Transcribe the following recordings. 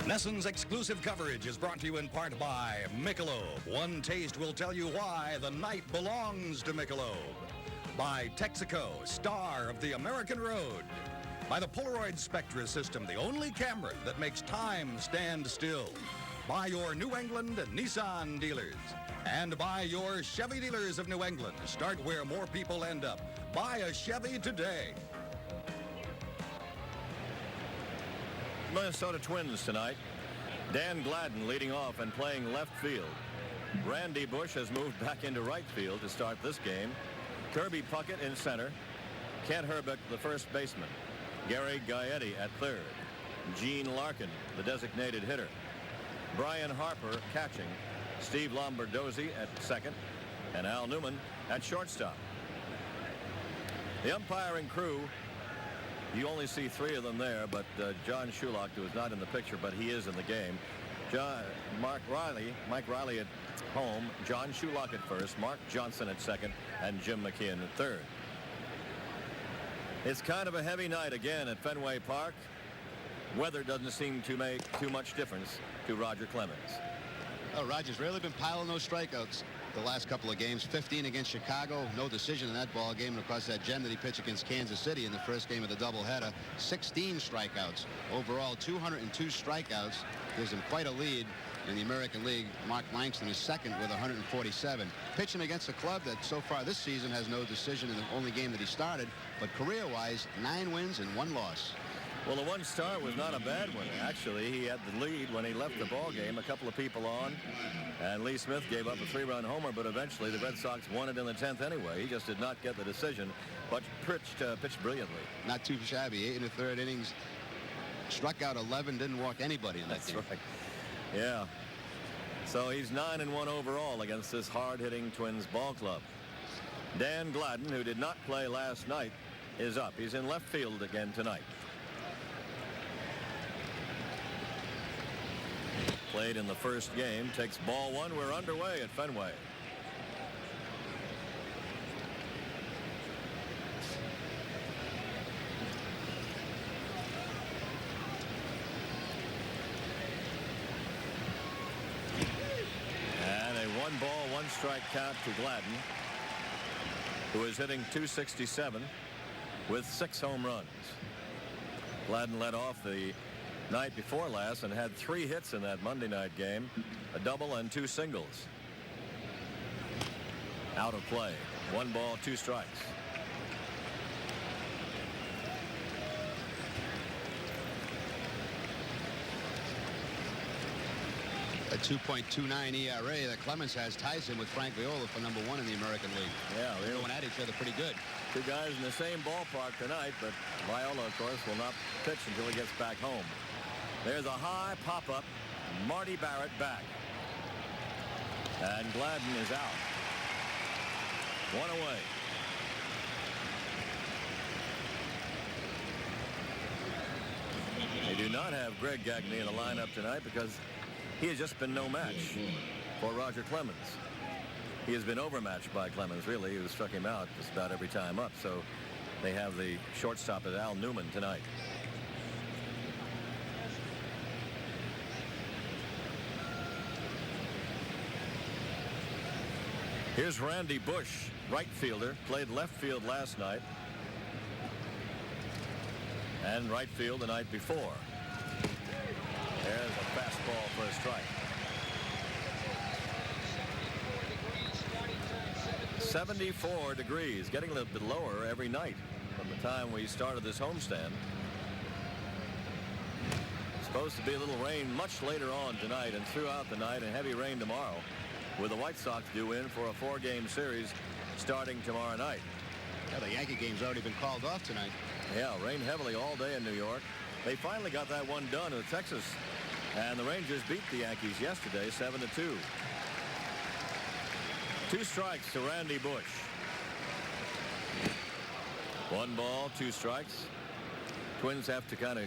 Nesson's exclusive coverage is brought to you in part by Michelob. One taste will tell you why the night belongs to Michelob. By Texaco, star of the American road. By the Polaroid Spectra system, the only camera that makes time stand still. By your New England and Nissan dealers. And by your Chevy dealers of New England. Start where more people end up. Buy a Chevy today. Minnesota Twins tonight. Dan Gladden leading off and playing left field. Randy Bush has moved back into right field to start this game. Kirby Puckett in center. Kent Herbeck, the first baseman. Gary Gaetti at third. Gene Larkin, the designated hitter. Brian Harper catching. Steve Lombardozzi at second. And Al Newman at shortstop. The umpiring crew, you only see three of them there, but John Shulock, who is not in the picture, but he is in the game. Mike Riley at home, John Shulock at first, Mark Johnson at second, and Jim McKeon at third. It's kind of a heavy night again at Fenway Park. Weather doesn't seem to make too much difference to Roger Clemens. Oh, Roger's really been piling those strikeouts the last couple of games. 15 against Chicago, no decision in that ball game. And of course, that gem that he pitched against Kansas City in the first game of the doubleheader, 16 strikeouts. Overall, 202 strikeouts gives him quite a lead in the American League. Mark Langston is second with 147. Pitching against a club that so far this season has no decision in the only game that he started, but career-wise, 9 wins and 1 loss. Well, the one start was not a bad one. Actually, he had the lead when he left the ball game. A couple of people on, and Lee Smith gave up a 3-run homer, but eventually the Red Sox won it in the 10th anyway. He just did not get the decision, but pitched brilliantly. Not too shabby. 8 1/3 innings. Struck out 11, didn't walk anybody in that game. That's right. Yeah. So he's 9-1 overall against this hard-hitting Twins ball club. Dan Gladden, who did not play last night, is up. He's in left field again tonight. Played in the first game, takes ball 1. We're underway at Fenway. And a 1-ball, 1-strike count to Gladden, who is hitting .267 with 6 home runs. Gladden led off the night before last and had 3 hits in that Monday night game, a double and 2 singles. Out of play. 1 ball, 2 strikes. A 2.29 ERA that Clemens has ties him with Frank Viola for number 1 in the American League. Yeah, they're going at each other pretty good. 2 guys in the same ballpark tonight, but Viola, of course, will not pitch until he gets back home. There's a high pop-up. Marty Barrett back. And Gladden is out. 1 away. They do not have Greg Gagne in the lineup tonight because he has just been no match for Roger Clemens. He has been overmatched by Clemens, really, who struck him out just about every time up. So they have the shortstop as Al Newman tonight. Here's Randy Bush, right fielder, played left field last night and right field the night before. There's a fastball for a strike. 74 degrees, getting a little bit lower every night from the time we started this homestand. Supposed to be a little rain much later on tonight and throughout the night, and heavy rain tomorrow, with the White Sox due in for a 4-game series starting tomorrow night. Yeah, the Yankee game's already been called off tonight. Yeah, rained heavily all day in New York. They finally got that one done with Texas, and the Rangers beat the Yankees yesterday 7-2. 2 strikes to Randy Bush. 1 ball, 2 strikes. Twins have to kind of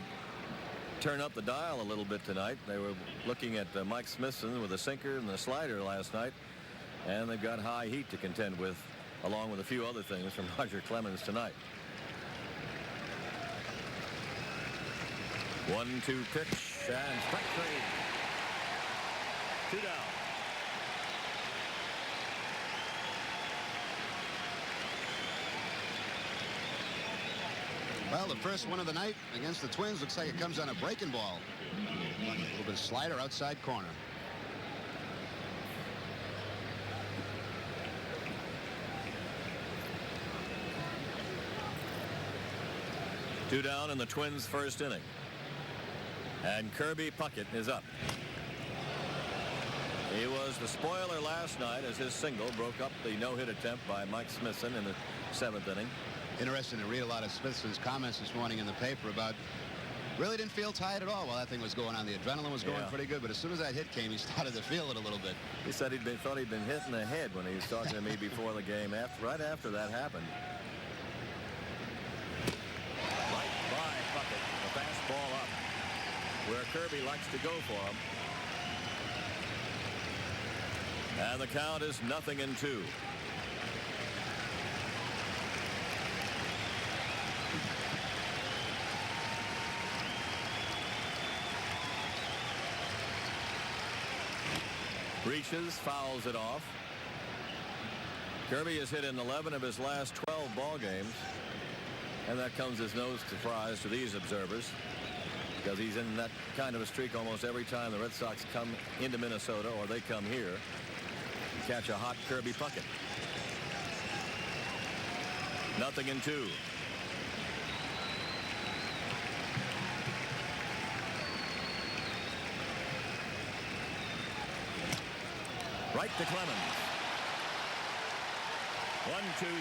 turn up the dial a little bit tonight. They were looking at Mike Smithson with a sinker and the slider last night, and they've got high heat to contend with, along with a few other things from Roger Clemens tonight. 1-2 pitch, and strike 3. 2 down. Well, the first one of the night against the Twins looks like it comes on a breaking ball. A little bit of slider outside corner. Two down in the Twins' first inning. And Kirby Puckett is up. He was the spoiler last night as his single broke up the no-hit attempt by Mike Smithson in the 7th inning. Interesting to read a lot of Smithson's comments this morning in the paper about really didn't feel tired at all while that thing was going on. The adrenaline was going pretty good, but as soon as that hit came, he started to feel it a little bit. He said thought he'd been hit in the head when he was talking to me before the game. Right after that happened. Right by Puckett. The fastball up where Kirby likes to go for him. And the count is 0-2. Reaches, fouls it off. Kirby has hit in 11 of his last 12 ball games, and that comes as no surprise to these observers, because he's in that kind of a streak almost every time the Red Sox come into Minnesota or they come here and catch a hot Kirby Puckett. 0-2. Right to Clemens. 1, 2, 3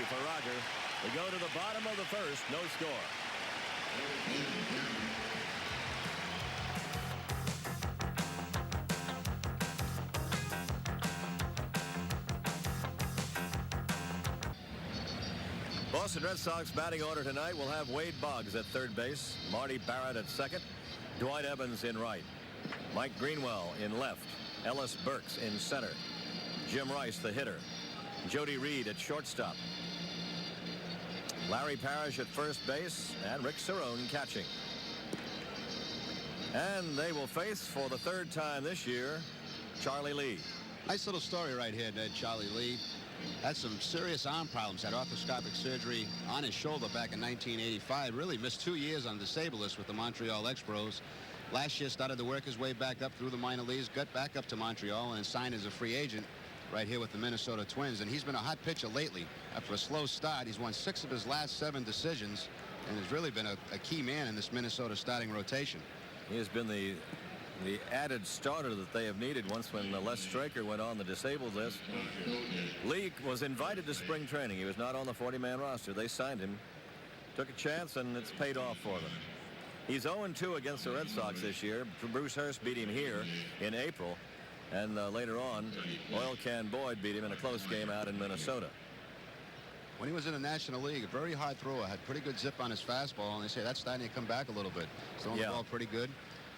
for Roger. We go to the bottom of the first. No score. Boston Red Sox batting order tonight will have Wade Boggs at third base, Marty Barrett at second, Dwight Evans in right, Mike Greenwell in left, Ellis Burks in center, Jim Rice the hitter, Jody Reed at shortstop, Larry Parrish at first base, and Rick Cerrone catching. And they will face for the third time this year Charlie Lee. Nice little story right here, Ned. Charlie Lee had some serious arm problems, had arthroscopic surgery on his shoulder back in 1985. Really missed 2 years on the disabled list with the Montreal Expos. Last year started to work his way back up through the minor leagues, got back up to Montreal, and signed as a free agent right here with the Minnesota Twins. And he's been a hot pitcher lately. After a slow start, he's won 6 of his last 7 decisions and has really been a key man in this Minnesota starting rotation. He has been the added starter that they have needed once when Les Straker went on the disabled list. Lee was invited to spring training. He was not on the 40-man roster. They signed him, took a chance, and it's paid off for them. He's 0-2 against the Red Sox this year. Bruce Hurst beat him here in April, and later on, Oil Can Boyd beat him in a close game out in Minnesota. When he was in the National League, a very hard thrower, had pretty good zip on his fastball, and they say that's starting to come back a little bit. Throwing the ball pretty good.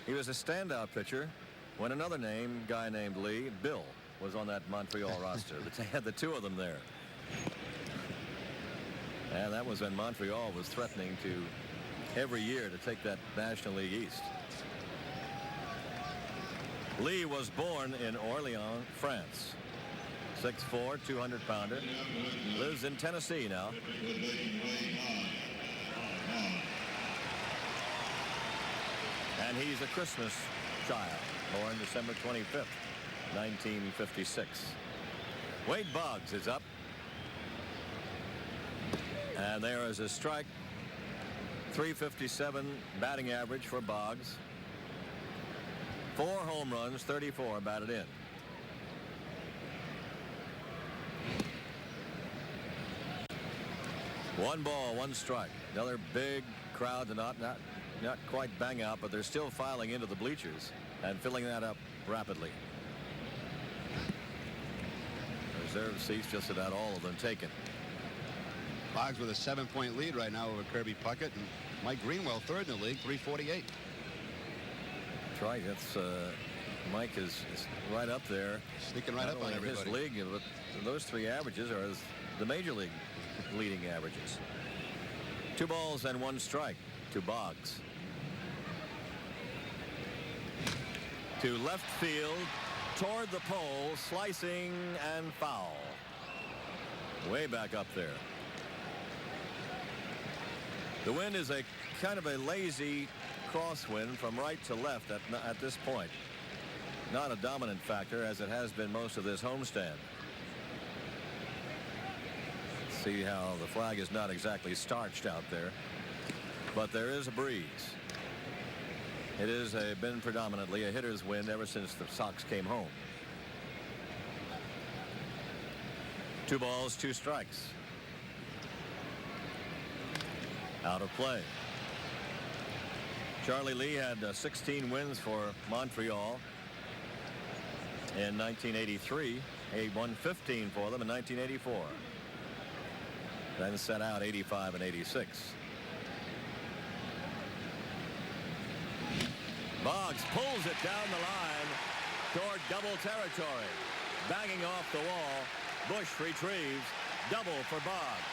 He was a standout pitcher when another guy named Lee, Bill, was on that Montreal roster. They had the 2 of them there. And that was when Montreal was threatening to every year to take that National League East. Lee was born in Orléans, France. 6'4", 200-pounder. Lives in Tennessee now. And he's a Christmas child, born December 25th, 1956. Wade Boggs is up. And there is a strike. .357 batting average for Boggs. 4 home runs, 34 batted in. One ball, 1 strike. Another big crowd to not quite bang out, but they're still filing into the bleachers and filling that up rapidly. Reserve seats, just about all of them taken. Boggs with a 7-point lead right now over Kirby Puckett, and Mike Greenwell third in the league, 348. That's right. That's Mike is right up there, sneaking right up on everybody. His league, but those 3 averages are the major league leading averages. 2 balls and 1 strike to Boggs. To left field, toward the pole, slicing and foul. Way back up there. The wind is a kind of a lazy crosswind from right to left at this point. Not a dominant factor as it has been most of this homestand. See how the flag is not exactly starched out there, but there is a breeze. It has been predominantly a hitter's wind ever since the Sox came home. 2 balls, 2 strikes. Out of play. Charlie Lee had 16 wins for Montreal in 1983. He won 15 for them in 1984. Then set out 85 and 86. Boggs pulls it down the line toward double territory. Banging off the wall. Bush retrieves. Double for Boggs.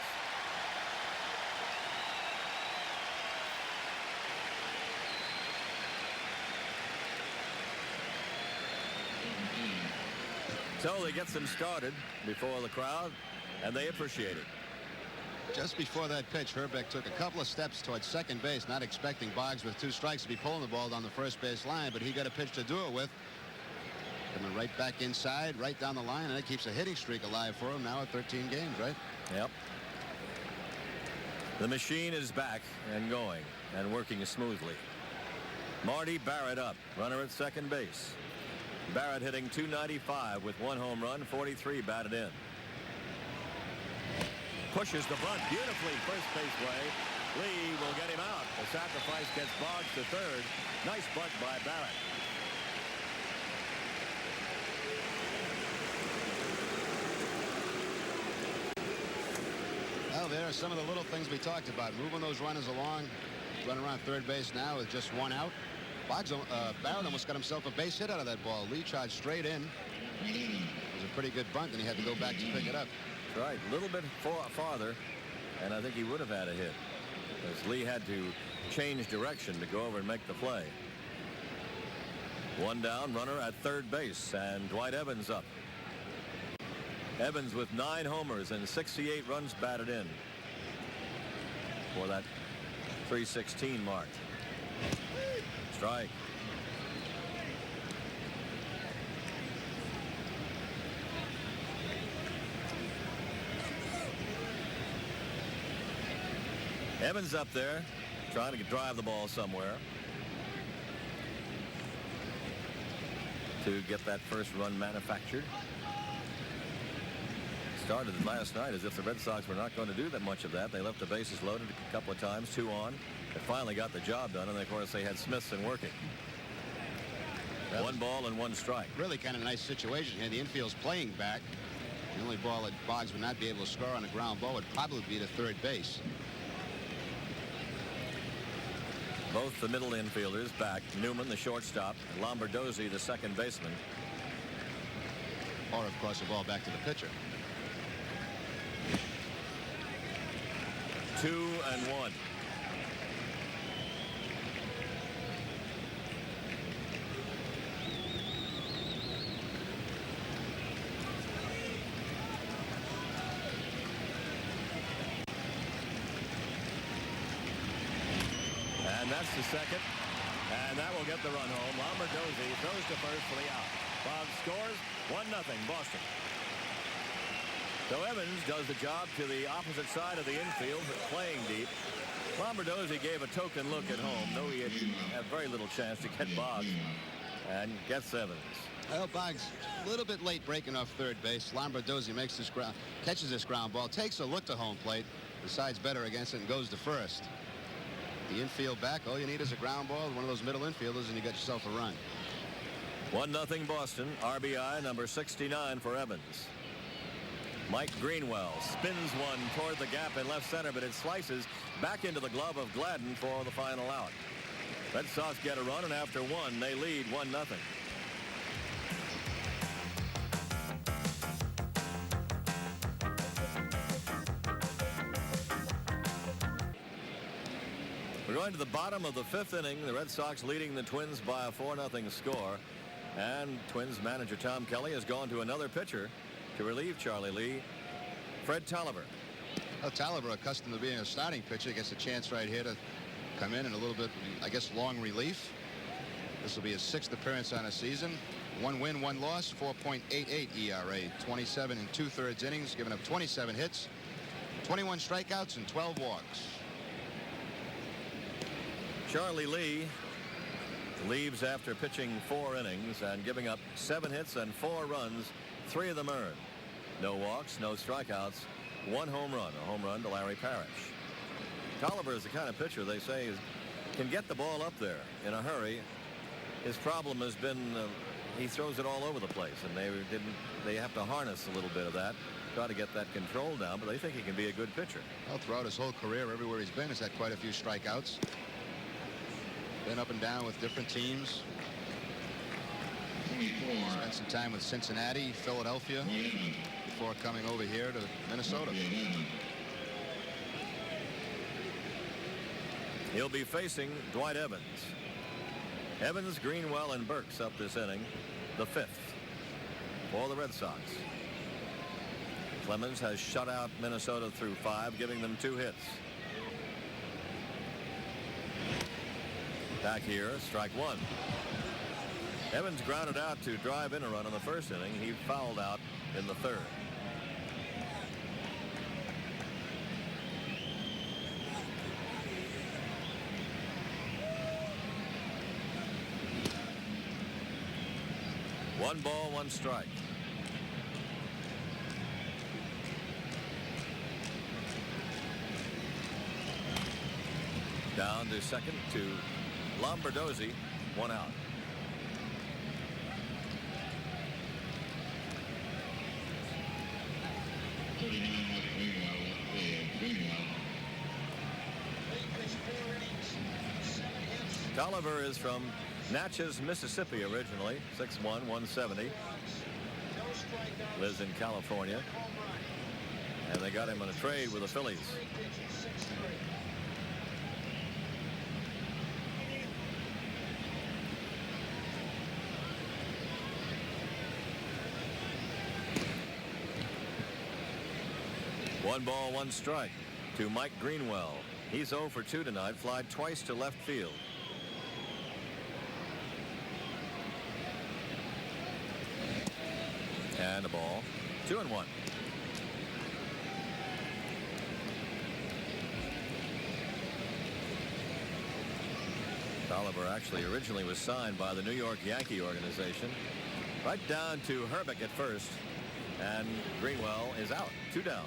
So they get them started before the crowd, and they appreciate it. Just before that pitch, Herbeck took a couple of steps towards second base, not expecting Boggs with 2 strikes to be pulling the ball down the first base line, but he got a pitch to do it with. Coming right back inside, right down the line, and it keeps a hitting streak alive for him now at 13 games, right? Yep. The machine is back and going and working smoothly. Marty Barrett up, runner at second base. Barrett hitting .295 with 1 home run, 43 batted in. Pushes the bunt beautifully first base way. Lee will get him out. The sacrifice gets Boggs to third. Nice bunt by Barrett. Well, there are some of the little things we talked about. Moving those runners along. Running around third base now with just 1 out. Barrett almost got himself a base hit out of that ball. Lee charged straight in. It was a pretty good bunt, and he had to go back to pick it up. That's right. A little bit farther, and I think he would have had a hit. Because Lee had to change direction to go over and make the play. 1 down, runner at third base, and Dwight Evans up. Evans with 9 homers and 68 runs batted in for that .316 mark. Strike. Evans up there trying to drive the ball somewhere to get that first run manufactured. Started last night as if the Red Sox were not going to do that much of that. They left the bases loaded a couple of times, 2 on. They finally got the job done, and of course they had Smithson working. 1 ball and 1 strike. Really kind of a nice situation here. The infield's playing back. The only ball that Boggs would not be able to score on a ground ball would probably be to third base. Both the middle infielders back. Newman, the shortstop. Lombardozzi, the second baseman. Or, of course, the ball back to the pitcher. 2-1. And that's the second. And that will get the run home. Lombardozzi throws to first for the out. Boggs scores. 1-0 Boston. So Evans does the job to the opposite side of the infield, playing deep. Lombardozzi gave a token look at home, though he had very little chance to get Boggs, and gets Evans. Well, Boggs a little bit late breaking off third base. Lombardozzi catches this ground ball, takes a look to home plate, decides better against it, and goes to first. The infield back, all you need is a ground ball, one of those middle infielders, and you got yourself a run. 1-0 Boston. RBI number 69 for Evans. Mike Greenwell spins one toward the gap in left center, but it slices back into the glove of Gladden for the final out. Red Sox get a run, and after 1, they lead 1-0. We're going to the bottom of the 5th inning. The Red Sox leading the Twins by a 4-0 score. And Twins manager Tom Kelly has gone to another pitcher to relieve Charlie Lee, Fred Tolliver. Well, Tolliver, accustomed to being a starting pitcher, gets a chance right here to come in a little bit, I guess, long relief. This will be his 6th appearance on a season. 1 win, 1 loss, 4.88 ERA, 27 2/3 innings, giving up 27 hits, 21 strikeouts, and 12 walks. Charlie Lee leaves after pitching 4 innings and giving up 7 hits and 4 runs, 3 of them earned. No walks, no strikeouts, 1 home run, a home run to Larry Parrish. Tolliver is the kind of pitcher they say can get the ball up there in a hurry. His problem has been he throws it all over the place, and they have to harness a little bit of that, try to get that control down, but they think he can be a good pitcher. Well, throughout his whole career, everywhere he's been, he's had quite a few strikeouts. Been up and down with different teams. Spent some time with Cincinnati, Philadelphia, before coming over here to Minnesota. He'll be facing Dwight Evans. Evans, Greenwell, and Burks up this inning, the 5th for the Red Sox. Clemens has shut out Minnesota through 5, giving them 2 hits. Back here, strike 1. Evans grounded out to drive in a run in the 1st inning. He fouled out in the 3rd. One ball, 1 strike. Down to second to Lombardozzi, 1 out. Tolliver is from Natchez, Mississippi originally, 6'1", 170. Lives in California. And they got him on a trade with the Phillies. One ball, 1 strike to Mike Greenwell. He's 0 for 2 tonight, flied twice to left field. And a ball, 2-1. Tolliver actually originally was signed by the New York Yankee organization. Right down to Herbeck at first, and Greenwell is out, 2 down.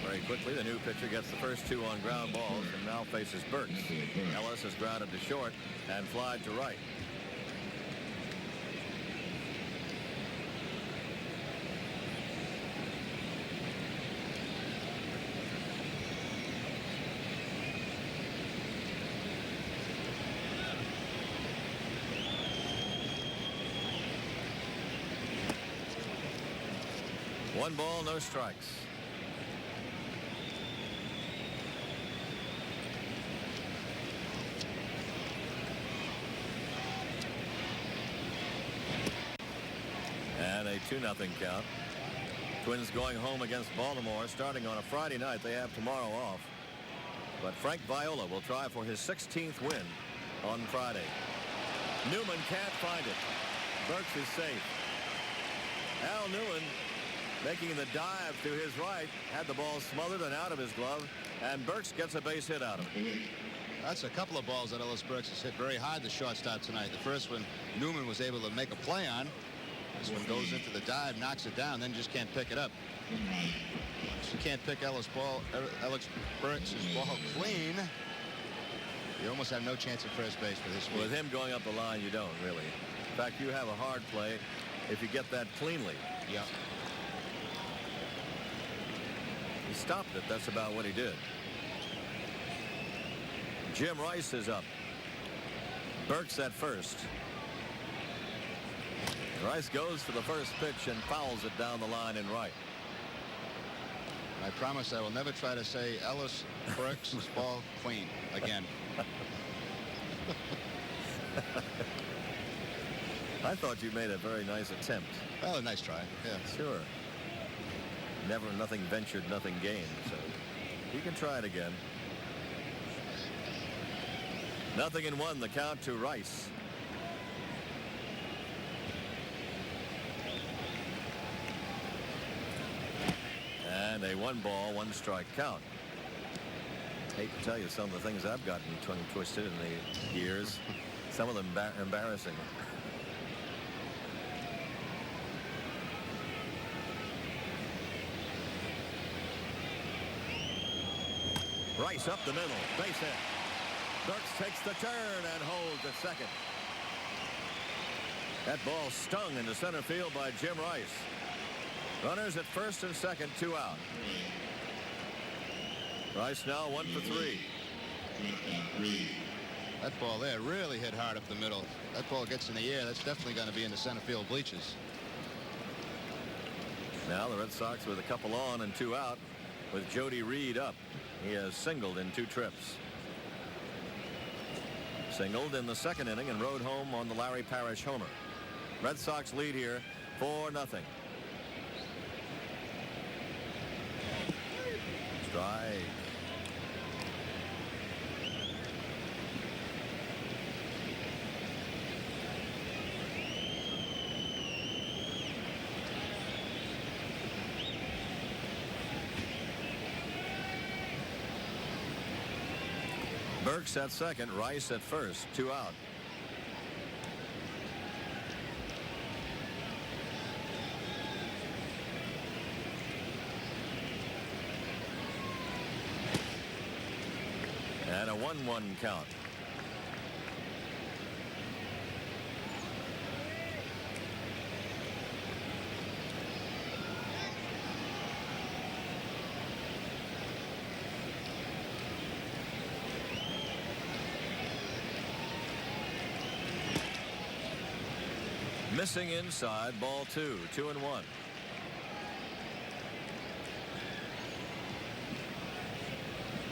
Very quickly, the new pitcher gets the first 2 on ground balls and now faces Burks. Ellis is grounded to short and flied to right. One ball, no strikes. And a 2-0 count. Twins going home against Baltimore starting on a Friday night. They have tomorrow off. But Frank Viola will try for his 16th win on Friday. Newman can't find it. Burks is safe. Al Newman making the dive to his right, had the ball smothered and out of his glove, and Burks gets a base hit out of it. That's a couple of balls that Ellis Burks has hit very hard, the shortstop tonight. The first one Newman was able to make a play on. This one goes into the dive, knocks it down, then just can't pick it up. You can't pick Ellis Burks' ball clean. You almost have no chance at first base for this one. With him going up the line, you don't really. In fact, you have a hard play if you get that cleanly. Yeah. He stopped it. That's about what he did. Jim Rice is up. Burks at first. Rice goes for the first pitch and fouls it down the line in right. I promise I will never try to say Ellis Burks' ball clean again. I thought you made a very nice attempt. Well, a nice try. Yeah. Sure. Nothing ventured, nothing gained. So you can try it again. 0-1, the count to Rice. And a 1-ball, 1-strike count. Hate to tell you some of the things I've gotten tongue twisted in the years. Some of them embarrassing. Rice up the middle, base hit. Burks takes the turn and holds at second. That ball stung into center field by Jim Rice. Runners at first and second, 2 out. Rice now 1 for 3. That ball there really hit hard up the middle. That ball gets in the air. That's definitely going to be in the center field bleachers. Now the Red Sox with a couple on and 2 out with Jody Reed up. He has singled in 2 trips. Singled in the second inning and rode home on the Larry Parrish homer. Red Sox lead here 4-0. Strike. Burks at second, Rice at first, 2 out. And a 1-1 count. Missing inside, ball 2, 2-1.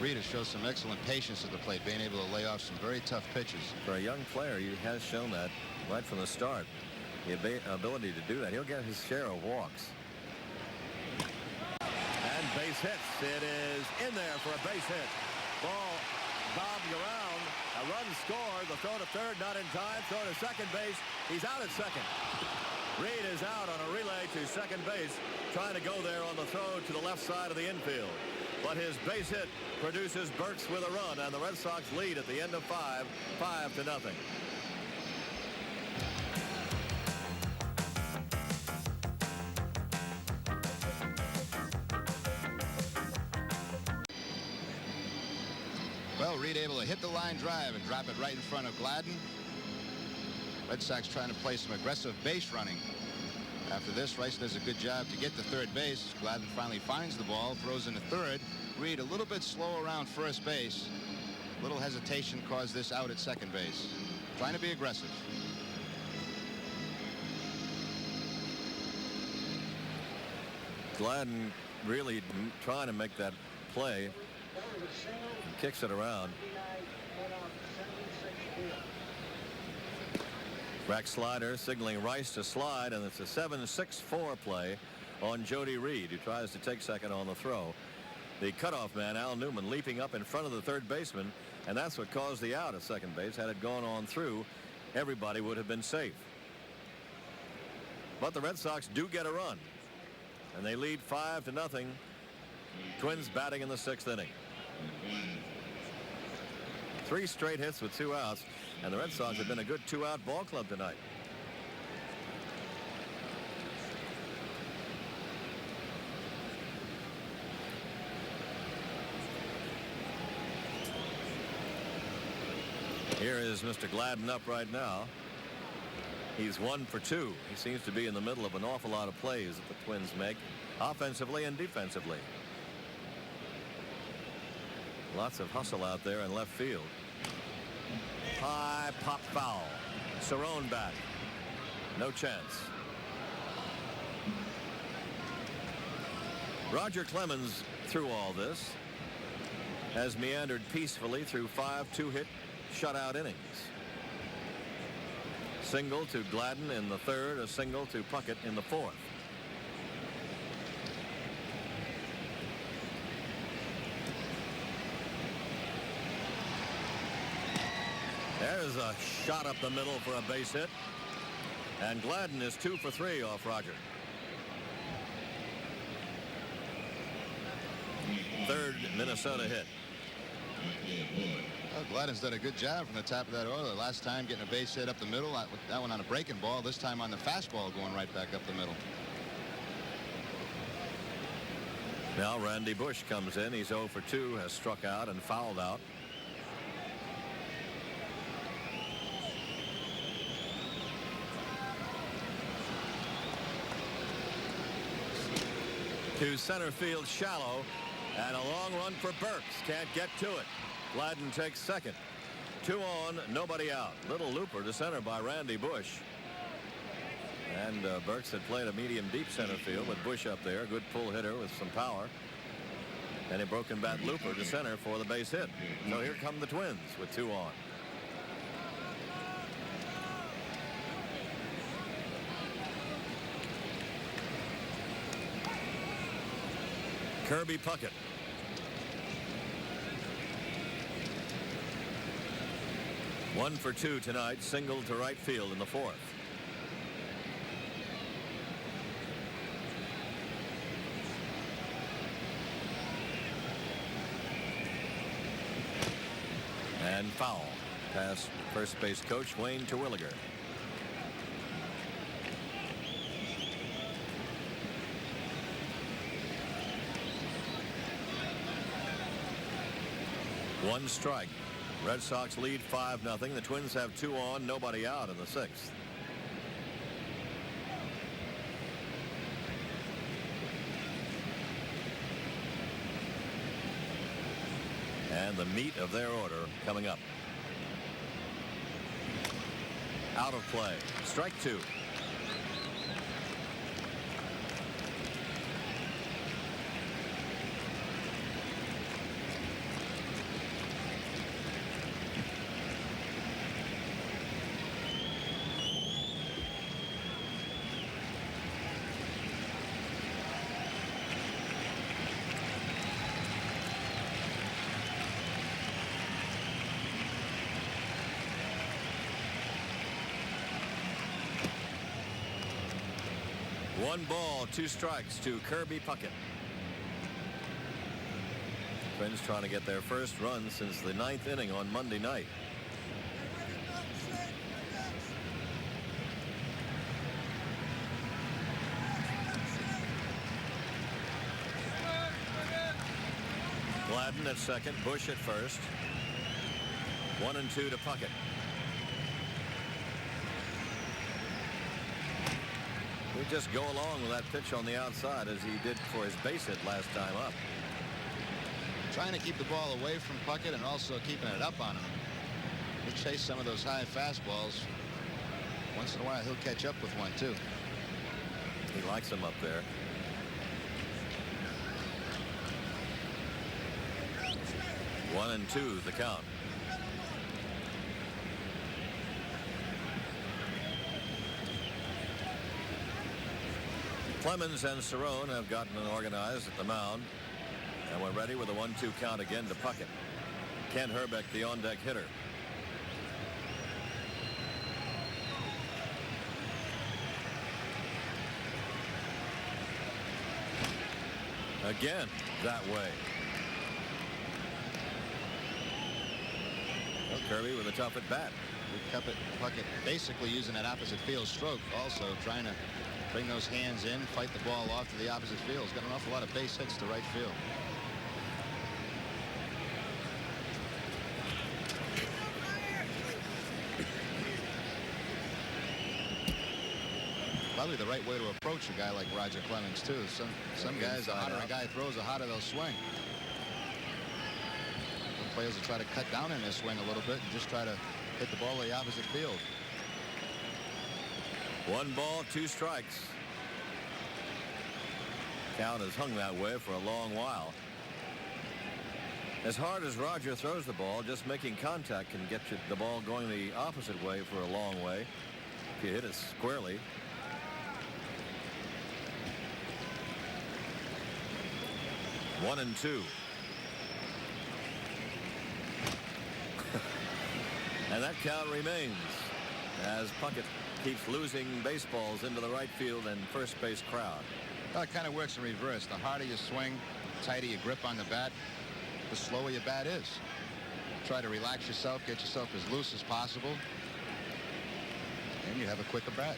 Reed shows some excellent patience at the plate, being able to lay off some very tough pitches. For a young player, he has shown that right from the start. The ability to do that. He'll get his share of walks. And base hits. It is in there for a base hit. Ball bobbed around. A run scored. The throw to third, not in time. Throw to second base. He's out at second. Reed is out on a relay to second base, trying to go there on the throw to the left side of the infield. But his base hit produces Burks with a run, and the Red Sox lead at the end of 5-0. Well, Reed able to hit the line drive and drop it right in front of Gladden. Red Sox trying to play some aggressive base running. After this, Rice does a good job to get to third base. Gladden finally finds the ball, throws into third. Reed a little bit slow around first base. A little hesitation caused this out at second base. Trying to be aggressive. Gladden really trying to make that play. Kicks it around. Rack slider signaling Rice to slide, and it's a 7-6-4 play on Jody Reed, who tries to take second on the throw. The cutoff man, Al Newman, leaping up in front of the third baseman, and that's what caused the out at second base. Had it gone on through, everybody would have been safe. But the Red Sox do get a run, and they lead 5-0. Twins batting in the 6th inning. 3 straight hits with 2 outs, and the Red Sox have been a good 2-out ball club tonight. Here is Mr. Gladden up right now. He's 1 for 2. He seems to be in the middle of an awful lot of plays that the Twins make, offensively and defensively. Lots of hustle out there in left field. High pop foul. Cerrone back. No chance. Roger Clemens through all this has meandered peacefully through 5 2-hit shutout innings. Single to Gladden in the 3rd, a single to Puckett in the 4th. There's a shot up the middle for a base hit. And Gladden is 2 for 3 off Roger. 3rd Minnesota hit. Well, Gladden's done a good job from the top of that order. Last time getting a base hit up the middle. That one on a breaking ball. This time on the fastball going right back up the middle. Now Randy Bush comes in. He's 0 for 2, has struck out and fouled out. To center field shallow, and a long run for Burks. Can't get to it. Gladden takes second. 2 on, nobody out. Little looper to center by Randy Bush. And Burks had played a medium deep center field with Bush up there. Good pull hitter with some power. And a broken bat looper to center for the base hit. So here come the Twins with 2 on. Kirby Puckett. One for 2 tonight, single to right field in the 4th. And foul past first base coach Wayne Terwilliger. One strike. Red Sox lead 5-0. The Twins have 2 on, nobody out in the 6th. And the meat of their order coming up. Out of play. Strike 2. One ball, 2 strikes to Kirby Puckett. Twins trying to get their first run since the 9th inning on Monday night. Gladden at second, Bush at first. 1 and 2 to Puckett. We just go along with that pitch on the outside as he did for his base hit last time up. Trying to keep the ball away from Puckett and also keeping it up on him. He'll chase some of those high fastballs. Once in a while he'll catch up with one too. He likes them up there. One and 2 the count. Clemens and Cerrone have gotten organized at the mound, and we're ready with a 1-2 count again to Puckett. Kent Herbeck, the on-deck hitter. Again that way. Well, Kirby with a tough at bat. Puckett basically using that opposite field stroke, also trying to bring those hands in, fight the ball off to the opposite field. He's got an awful lot of base hits to right field. Probably the right way to approach a guy like Roger Clemens too. Some guys, the hotter a guy throws, the hotter they'll swing. Some players will try to cut down in their swing a little bit and just try to hit the ball to the opposite field. 1 ball, 2 strikes. Count has hung that way for a long while. As hard as Roger throws the ball, just making contact can get you the ball going the opposite way for a long way if you hit it squarely. One and two. And that count remains as Puckett keeps losing baseballs into the right field and first base crowd. Well, it kind of works in reverse. The harder you swing, the tighter you grip on the bat, the slower your bat is. Try to relax yourself, get yourself as loose as possible, and you have a quicker bat.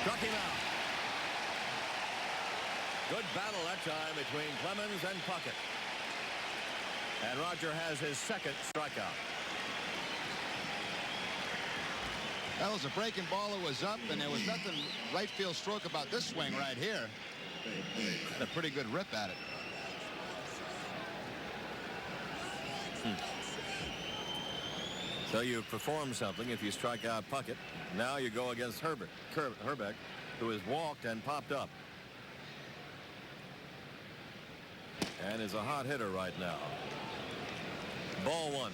Struck him out. Good battle that time between Clemens and Puckett. And Roger has his second strikeout. That was a breaking ball that was up, and there was nothing right field stroke about this swing right here. Had a pretty good rip at it. So you perform something if you strike out Puckett. Now you go against Herbeck, who has walked and popped up. And is a hot hitter right now. Ball one.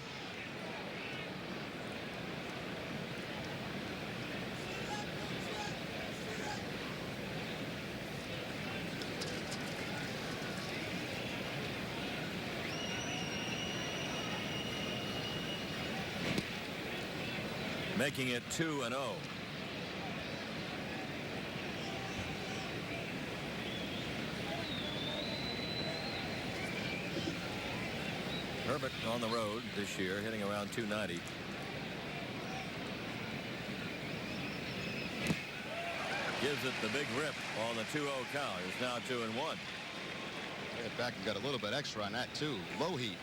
Making it 2-0. Herbert on the road this year, hitting around 290. Gives it the big rip on the 2-0 count. It's now 2-1. Get back and got a little bit extra on that too. Low heat.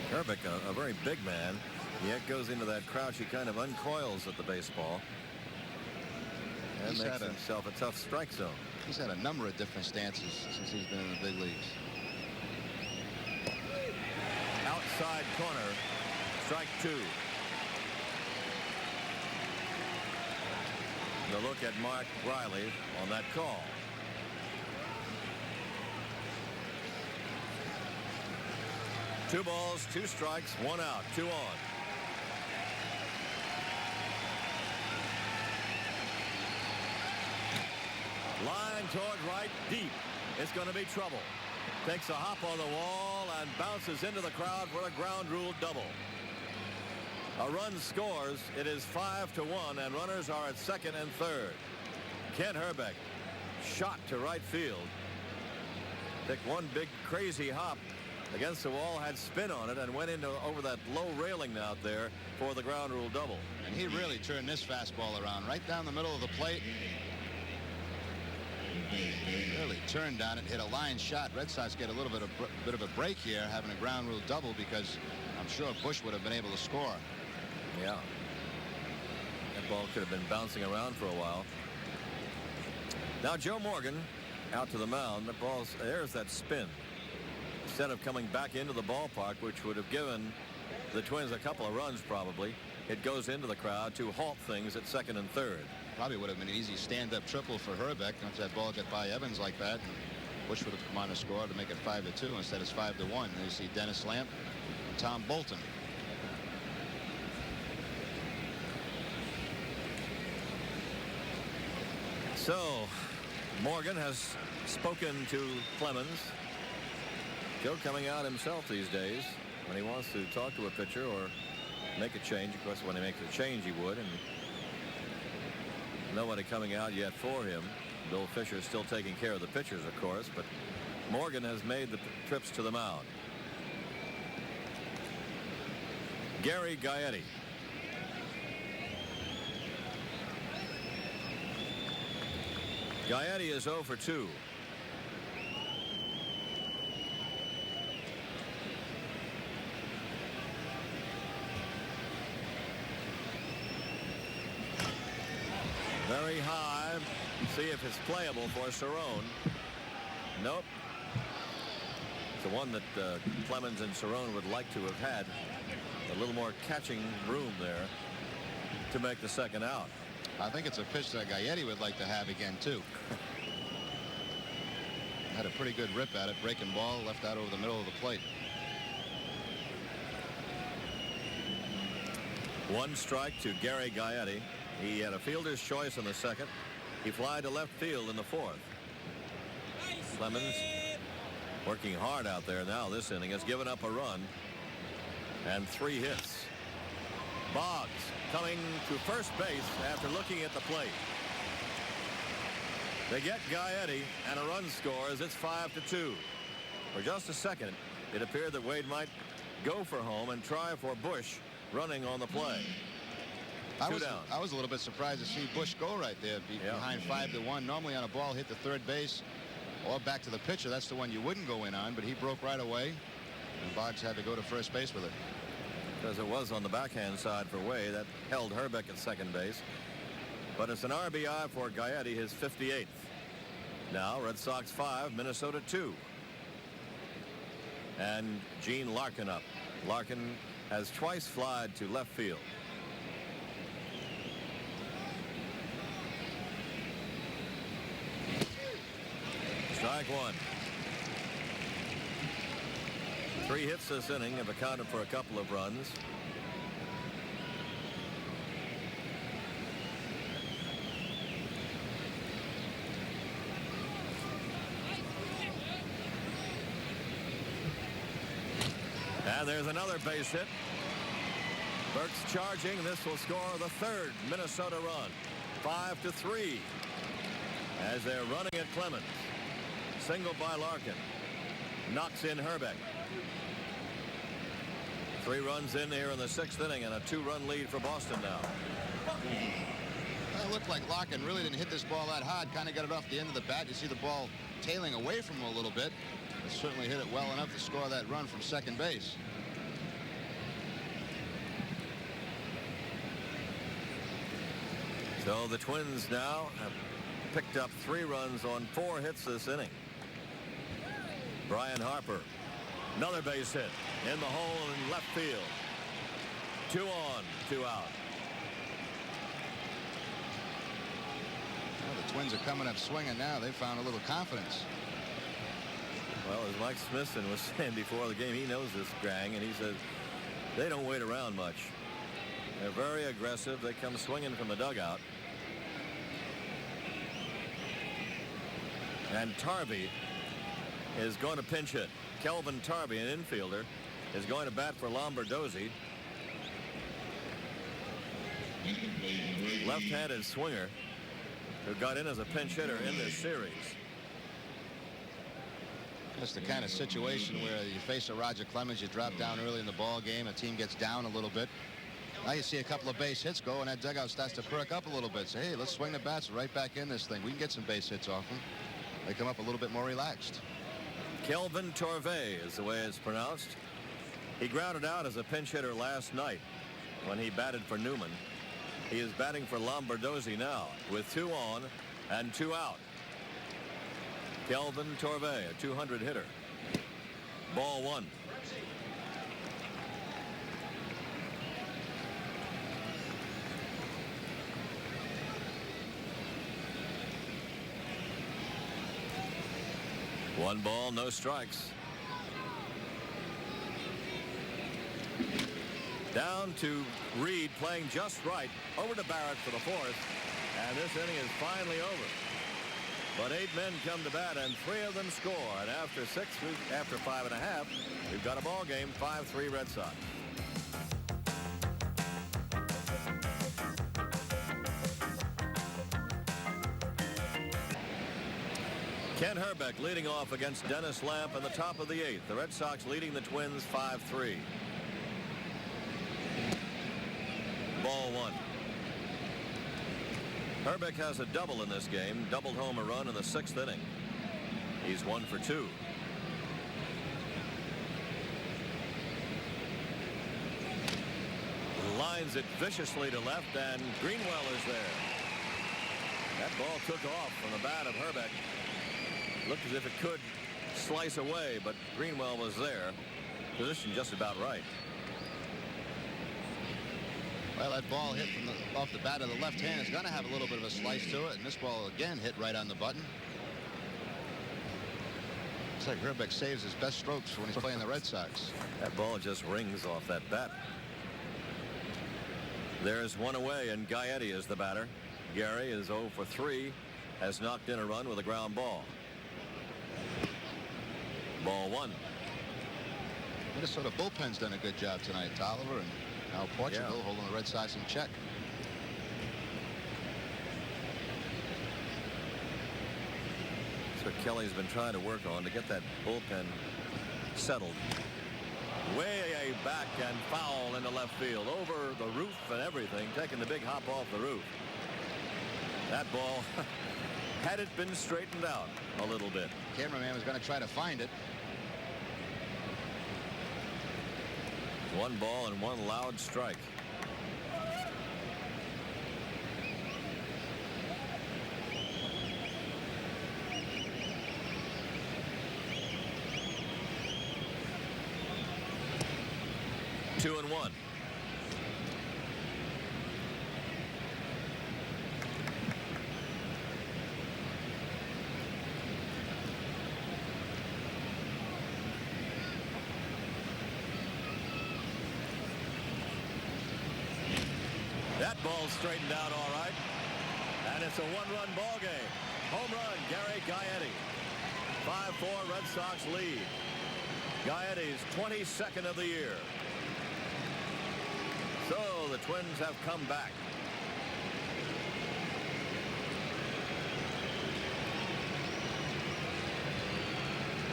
Herbeck, a very big man, yet goes into that crouch. He kind of uncoils at the baseball and He's makes had himself a tough strike zone. He's had a number of different stances since he's been in the big leagues. Outside corner, strike two. The look at Mark Riley on that call. Two balls, two strikes, one out, 2 on. Line toward right, deep. It's going to be trouble. Takes a hop on the wall and bounces into the crowd for a ground rule double. A run scores. It is 5-1, and runners are at second and third. Ken Herbeck shot to right field. Took one big crazy hop against the wall, had spin on it, and went into over that low railing out there for the ground rule double. And he really turned this fastball around right down the middle of the plate. Really turned on it, hit a line shot. Red Sox get a little bit of a break here, having a ground rule double, because I'm sure Bush would have been able to score. Yeah. That ball could have been bouncing around for a while. Now Joe Morgan out to the mound. The ball's, there's that spin. Instead of coming back into the ballpark, which would have given the Twins a couple of runs probably, it goes into the crowd to halt things at second and third. Probably would have been an easy stand-up triple for Herbeck once that ball got by Evans like that. Bush would have come on to score to make it 5-2. Instead it's 5-1. And you see Dennis Lamp and Tom Bolton. So Morgan has spoken to Clemens. Joe coming out himself these days when he wants to talk to a pitcher or make a change. Of course, when he makes a change, he would. And nobody coming out yet for him. Bill Fisher still taking care of the pitchers, of course, but Morgan has made the trips to the mound. Gary Gaetti. Gaetti is 0 for 2. see if it's playable for Cerrone. Nope. It's the one that Clemens and Cerrone would like to have had. A little more catching room there to make the second out. I think it's a pitch that Gaetti would like to have again, too. Had a pretty good rip at it. Breaking ball left out over the middle of the plate. One strike to Gary Gaetti. He had a fielder's choice in the second. He flied to left field in the fourth. Clemens working hard out there now this inning. Has given up a run and 3 hits. Boggs coming to first base after looking at the plate. They get Gaetti and a run scores. It's 5-2. For just a second, it appeared that Wade might go for home and try for Bush running on the play. I Two down. was a little bit surprised to see Bush go right there behind 5-1. Normally on a ball hit to third base or back to the pitcher, that's the one you wouldn't go in on, but he broke right away, and Boggs had to go to first base with it. Because it was on the backhand side for Wade. That held Herbeck at second base. But it's an RBI for Gaetti, his 58th. Now Red Sox 5, Minnesota 2. And Gene Larkin up. Larkin has twice flied to left field. Strike one. 3 hits this inning have accounted for a couple of runs. And there's another base hit. Burke's charging. This will score the 3rd Minnesota run. 5-3 as they're running at Clemens. Single by Larkin. Knocks in Herbeck. 3 runs in here in the 6th inning and a 2-run lead for Boston now. It looked like Larkin really didn't hit this ball that hard. Kind of got it off the end of the bat. You see the ball tailing away from him a little bit. But certainly hit it well enough to score that run from second base. So the Twins now have picked up 3 runs on 4 hits this inning. Brian Harper, another base hit in the hole in left field. 2 on, 2 out. Well, the Twins are coming up swinging now. They found a little confidence. Well, as Mike Smithson was saying before the game, he knows this gang, and he says they don't wait around much. They're very aggressive. They come swinging from the dugout. And Tarvey is going to pinch hit. Kelvin Tarvey, an infielder, is going to bat for Lombardozzi. Left-handed swinger who got in as a pinch hitter in this series. That's the kind of situation where you face a Roger Clemens, you drop down early in the ball game, a team gets down a little bit. Now you see a couple of base hits go, and that dugout starts to perk up a little bit. Say, hey, let's swing the bats right back in this thing. We can get some base hits off them. They come up a little bit more relaxed. Kelvin Torvey is the way it's pronounced. He grounded out as a pinch hitter last night when he batted for Newman. He is batting for Lombardozzi now with 2 on and 2 out. Kelvin Torvey, a 200 hitter. Ball 1. One ball, no strikes. Down to Reed, playing just right. Over to Barrett for the 4th. And this inning is finally over. But 8 men come to bat, and 3 of them score. And after 5.5, we've got a ball game, 5-3 Red Sox. Ken Herbeck leading off against Dennis Lamp in the top of the 8th. The Red Sox leading the Twins 5-3. Ball 1. Herbeck has a double in this game. Doubled home a run in the 6th inning. He's 1 for 2. Lines it viciously to left, and Greenwell is there. That ball took off from the bat of Herbeck. Looked as if it could slice away, but Greenwell was there. Position just about right. Well, that ball hit from off the bat of the left hand is going to have a little bit of a slice to it, and this ball again hit right on the button. Looks like Herbeck saves his best strokes when he's playing the Red Sox. That ball just rings off that bat. There's one away, and Gaetti is the batter. Gary is 0 for 3, has knocked in a run with a ground ball. Ball 1. Minnesota bullpen's done a good job tonight, Tolliver, and now Portugal holding the Red Sox in check. That's what Kelly's been trying to work on, to get that bullpen settled. Way back and foul into left field, over the roof and everything, taking the big hop off the roof. That ball, had it been straightened out a little bit. Cameraman was going to try to find it. 1 ball and 1 loud strike. Two and 1. That ball's straightened out all right. And it's a 1-run ball game. Home run, Gary Gaetti. 5-4 Red Sox lead. Gaetti's 22nd of the year. So the Twins have come back.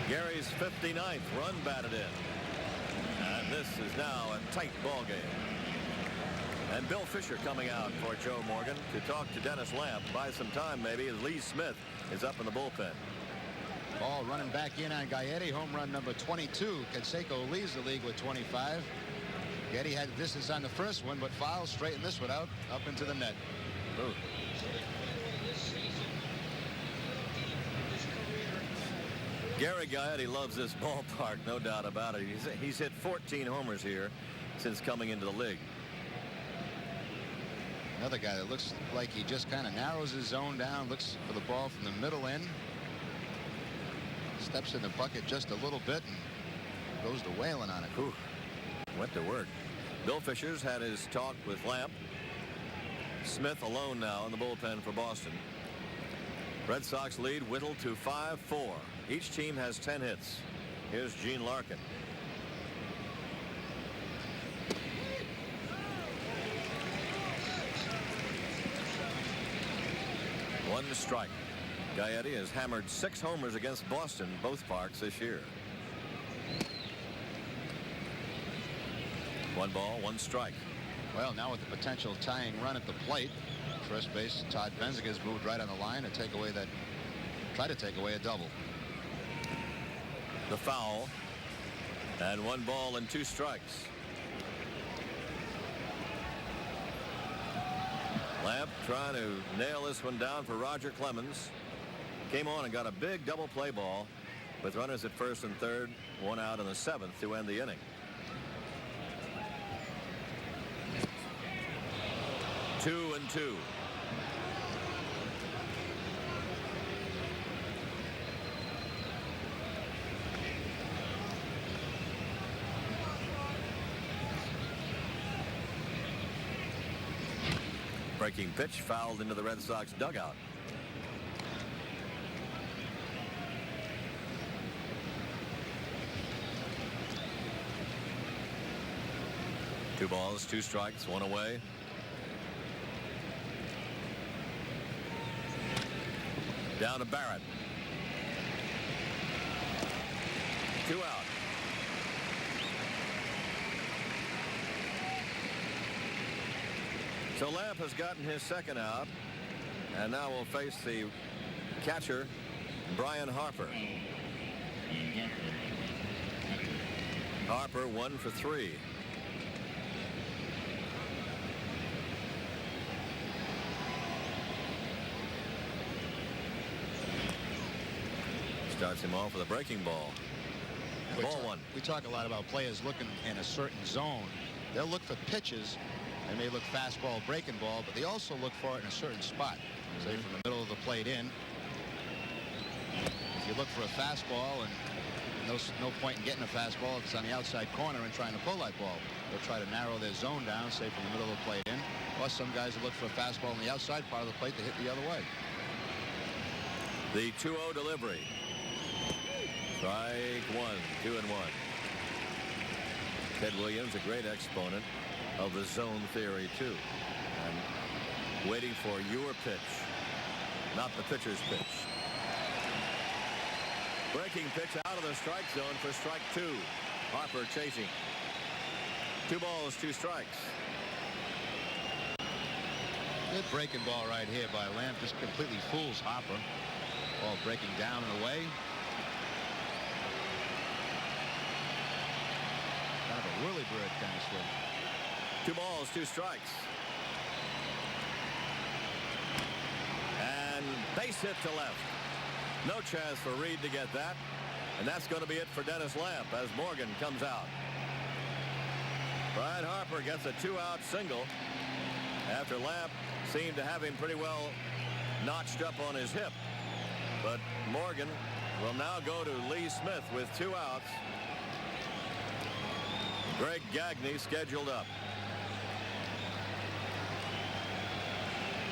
Gary's 59th run batted in. And this is now a tight ball game. And Bill Fisher coming out for Joe Morgan to talk to Dennis Lamp. Buy some time maybe, as Lee Smith is up in the bullpen. Ball running back in on Gaetti. Home run number 22. Canseco leads the league with 25. Gaetti had distance on the first one, but Fowles straightened this one out up into the net. Ooh. Gary Gaetti loves this ballpark, no doubt about it. He's hit 14 homers here since coming into the league. Another guy that looks like he just kind of narrows his zone down, looks for the ball from the middle end, steps in the bucket just a little bit and goes to wailing on it. Ooh. Went to work. Bill Fisher's had his talk with Lamp. Smith alone now in the bullpen for Boston. Red Sox lead Whittle to 5-4. Each team has 10 hits. Here's Gene Larkin. One strike. Gaetti has hammered 6 homers against Boston, both parks this year. 1 ball, 1 strike. Well, now with the potential tying run at the plate, first base Todd Benziger's moved right on the line to take away that, try to take away a double. The foul, and 1 ball and 2 strikes. Lamp trying to nail this one down for Roger Clemens. Came on and got a big double play ball with runners at first and third, 1 out in the 7th to end the inning. 2-2. Breaking pitch fouled into the Red Sox dugout. Two balls, 2 strikes, 1 away. Down to Barrett. 2 out. So Lamp has gotten his 2nd out, and now will face the catcher, Brian Harper. Harper 1 for 3. Starts him off with a breaking ball. Ball one. We talk a lot about players looking in a certain zone. They'll look for pitches. They may look fastball, breaking ball, but they also look for it in a certain spot. Say from the middle of the plate in. If you look for a fastball, and no point in getting a fastball if it's on the outside corner and trying to pull that ball. They'll try to narrow their zone down, say from the middle of the plate in. Plus some guys will look for a fastball on the outside part of the plate to hit the other way. The 2-0 delivery. Strike one, 2-1. Ted Williams, a great exponent of the zone theory, too. And waiting for your pitch, not the pitcher's pitch. Breaking pitch out of the strike zone for strike two. Harper chasing. 2 balls, 2 strikes. Good breaking ball right here by Lamb. Just completely fools Harper. Ball breaking down and away. Kind of a whirly bird kind of swing. 2 balls, 2 strikes. And base hit to left. No chance for Reed to get that. And that's going to be it for Dennis Lamp as Morgan comes out. Brian Harper gets a 2-out single after Lamp seemed to have him pretty well notched up on his hip. But Morgan will now go to Lee Smith with 2 outs. Greg Gagne scheduled up.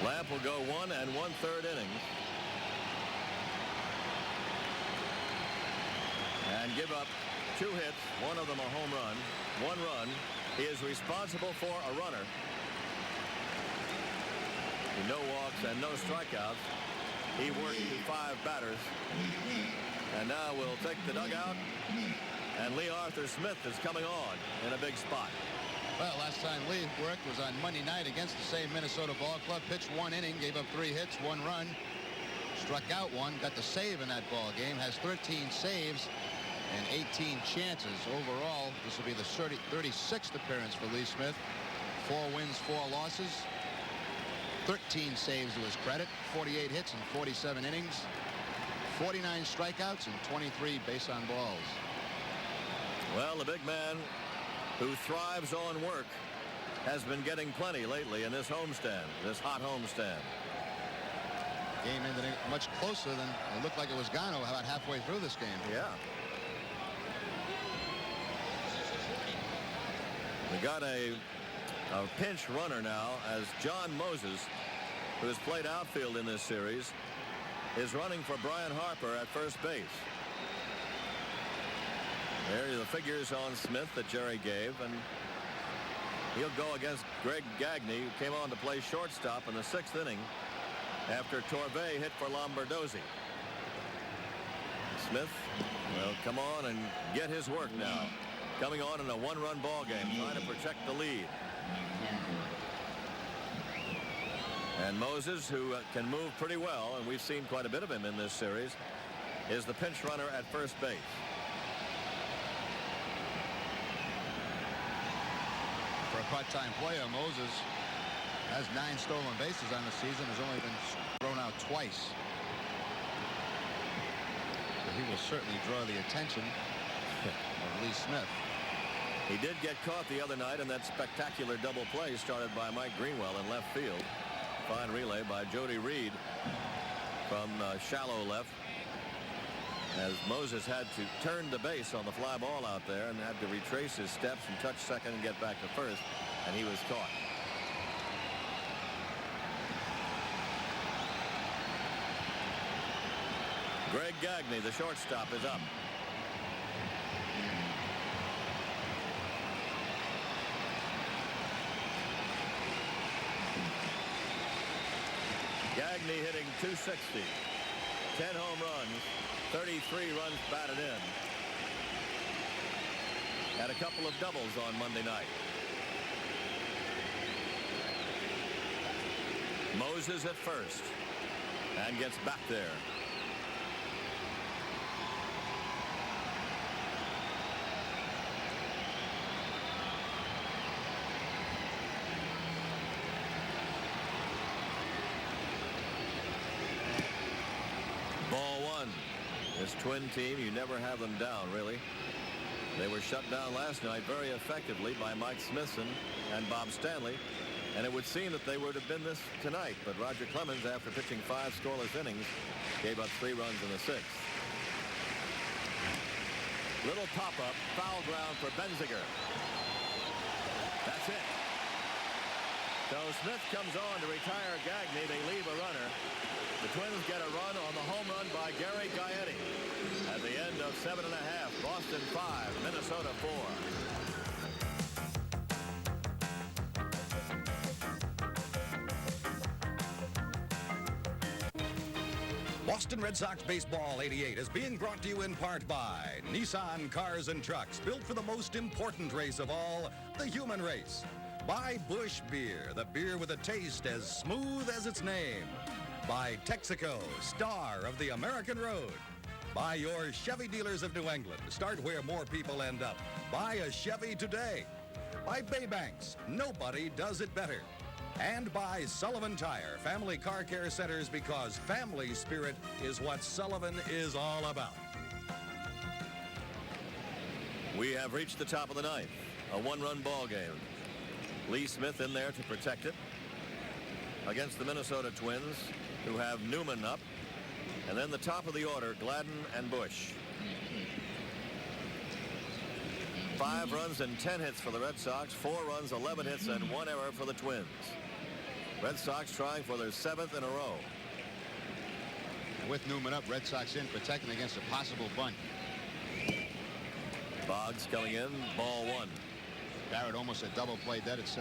Lamp will go 1 1/3 innings. And give up 2 hits, one of them a home run, 1 run. He is responsible for a runner. No walks and no strikeouts. He worked to 5 batters. And now we'll take the dugout. And Lee Arthur Smith is coming on in a big spot. Well, last time Lee worked was on Monday night against the same Minnesota ball club. Pitched 1 inning, gave up 3 hits, 1 run. Struck out 1, got the save in that ball game. Has 13 saves and 18 chances. Overall, this will be the 36th appearance for Lee Smith. 4 wins, 4 losses. 13 saves to his credit. 48 hits in 47 innings. 49 strikeouts and 23 base on balls. Well, the big man who thrives on work has been getting plenty lately in this homestand, this hot homestand. Game ended much closer than it looked like it was gone about halfway through this game. Yeah. We got a pinch runner now as John Moses, who has played outfield in this series, is running for Brian Harper at first base. There are the figures on Smith that Jerry gave, and he'll go against Greg Gagne, who came on to play shortstop in the 6th inning after Torvey hit for Lombardozzi. Smith will come on and get his work now. Coming on in a 1-run ball game, trying to protect the lead. And Moses, who can move pretty well, and we've seen quite a bit of him in this series, is the pinch runner at first base. For a part-time player, Moses has 9 stolen bases on the season, has only been thrown out twice. So he will certainly draw the attention of Lee Smith. He did get caught the other night in that spectacular double play started by Mike Greenwell in left field. Fine relay by Jody Reed from shallow left, as Moses had to turn the base on the fly ball out there and had to retrace his steps and touch second and get back to first, and he was caught. Greg Gagne, the shortstop, is up. Gagne hitting .260, 10 home runs, 33 runs batted in. Had a couple of doubles on Monday night. Moses at first and gets back there. This Twin team, you never have them down, really. They were shut down last night very effectively by Mike Smithson and Bob Stanley, and it would seem that they would have been this tonight, but Roger Clemens, after pitching 5 scoreless innings, gave up 3 runs in the 6th. Little pop-up, foul ground for Benziger. That's it. So Smith comes on to retire Gagne. They leave a runner. The Twins get a run on the home run by Gary Gaetti. At the end of 7 1/2, Boston 5, Minnesota 4. Boston Red Sox Baseball 88 is being brought to you in part by Nissan Cars and Trucks, built for the most important race of all, the human race. By Busch Beer, the beer with a taste as smooth as its name. By Texaco, star of the American road. By your Chevy dealers of New England. Start where more people end up. Buy a Chevy today. By Baybanks, nobody does it better. And by Sullivan Tire, family car care centers, because family spirit is what Sullivan is all about. We have reached the top of the 9th, a 1-run ball game. Lee Smith in there to protect it against the Minnesota Twins, who have Newman up, and then the top of the order, Gladden and Bush. 5 runs and 10 hits for the Red Sox, 4 runs, 11 hits, and 1 error for the Twins. Red Sox trying for their 7th in a row. With Newman up, Red Sox in, protecting against a possible bunt. Boggs coming in, ball 1. Barrett almost a double play depth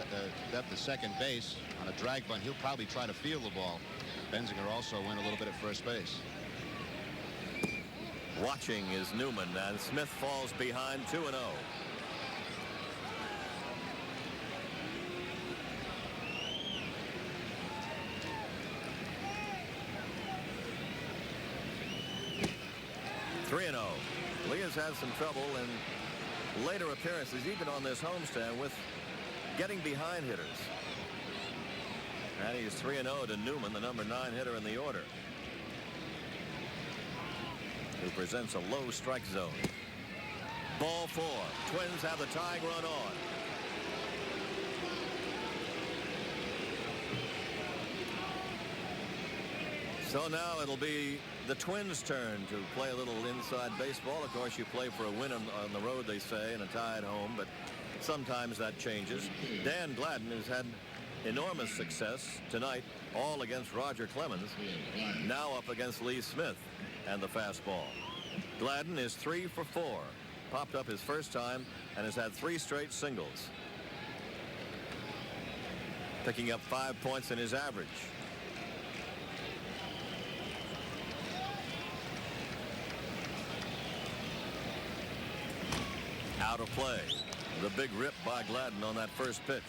at second base on a drag bunt. He'll probably try to field the ball. Benziger also went a little bit at first base. Watching is Newman, and Smith falls behind 2-0. Lee has had some trouble in later appearances, even on this homestand, with getting behind hitters. And he's 3-0 to Newman, the number 9 hitter in the order, who presents a low strike zone. Ball 4. Twins have the tying run on. So now it'll be the Twins' turn to play a little inside baseball. Of course, you play for a win on the road, they say, and a tie at home, but sometimes that changes. Dan Gladden has had enormous success tonight, all against Roger Clemens, now up against Lee Smith and the fastball. Gladden is 3 for 4, popped up his first time, and has had 3 straight singles, picking up 5 points in his average. Out of play. The big rip by Gladden on that first pitch.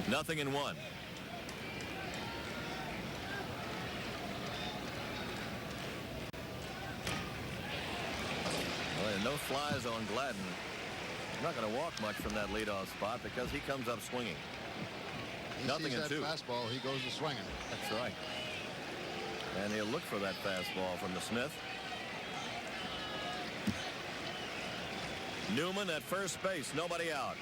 Nothing in 1. Well, no flies on Gladden. He's not going to walk much from that leadoff spot because he comes up swinging. Nothing in 2. Fastball, he goes to swinging. That's right. And he'll look for that fastball from the Smith. Newman at first base, nobody out.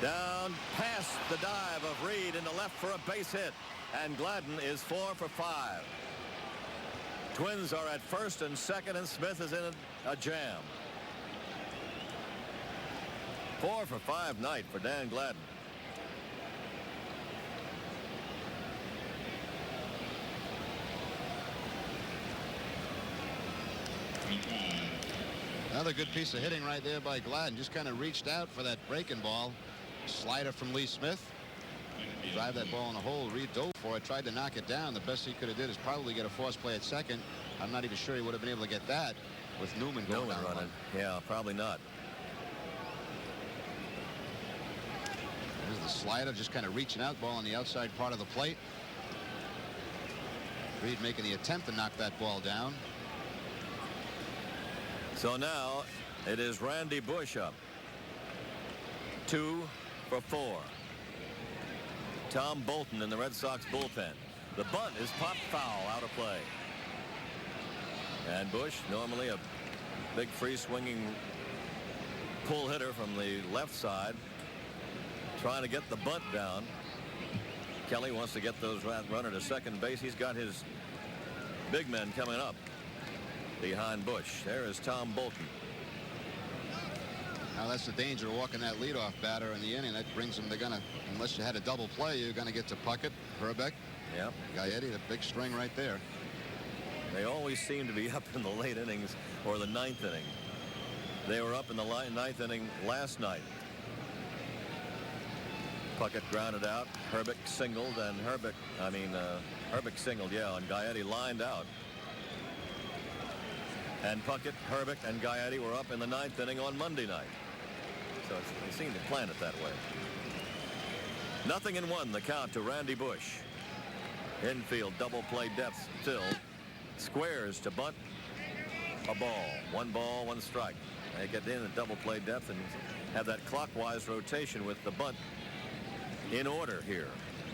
Down past the dive of Reed into left for a base hit, and Gladden is 4 for 5. Twins are at first and second, and Smith is in a jam. 4 for 5 night for Dan Gladden. Another good piece of hitting right there by Gladden. Just kind of reached out for that breaking ball. Slider from Lee Smith. drive that ball in the hole. Reed dove for it, tried to knock it down. The best he could have did is probably get a force play at second. I'm not even sure he would have been able to get that with Newman going down running. Yeah, probably not. There's the slider, just kind of reaching out, ball on the outside part of the plate. Reed making the attempt to knock that ball down. So now it is Randy Bush up. 2 for 4. Tom Bolton in the Red Sox bullpen. The bunt is popped foul, out of play. And Bush, normally a big free swinging pull hitter from the left side, trying to get the bunt down. Kelly wants to get those runner to second base. He's got his big men coming up behind Bush. There is Tom Bolton. Now that's the danger of walking that leadoff batter in the inning. That brings them. They're gonna, unless you had a double play, you're gonna get to Puckett, Herbeck, Yep. Gaetti, the big string right there. They always seem to be up in the late innings or the ninth inning. They were up in the ninth inning last night. Puckett grounded out. Herbeck singled, and Herbeck singled, yeah, and Gaetti lined out. And Puckett, Herbeck, and Gaetti were up in the ninth inning on Monday night. So they seem to plan it that way. 0-1, the count to Randy Bush. Infield double play depth filled. Squares to bunt. A ball. 1 ball, 1 strike. They get in at double play depth and have that clockwise rotation with the bunt in order here.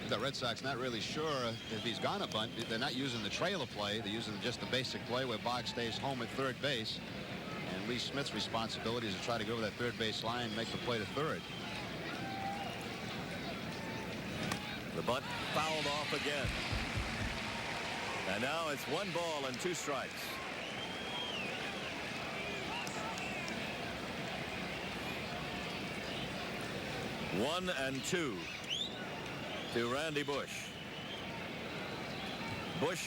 The Red Sox not really sure if he's gonna bunt. They're not using the trailer play. They're using just the basic play where Boggs stays home at third base. And Lee Smith's responsibility is to try to go over that third base line and make the play to third. The bunt fouled off again. And now it's 1 ball and 2 strikes. One and 2 to Randy Bush. Bush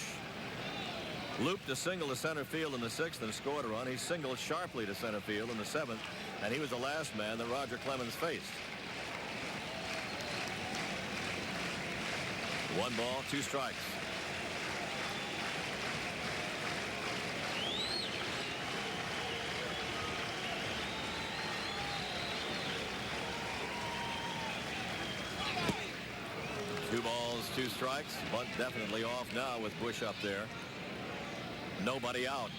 looped a single to center field in the 6th and scored a run. He singled sharply to center field in the 7th, and he was the last man that Roger Clemens faced. 1 ball, 2 strikes. Two balls, 2 strikes. Bunt definitely off now with Bush up there. Nobody out.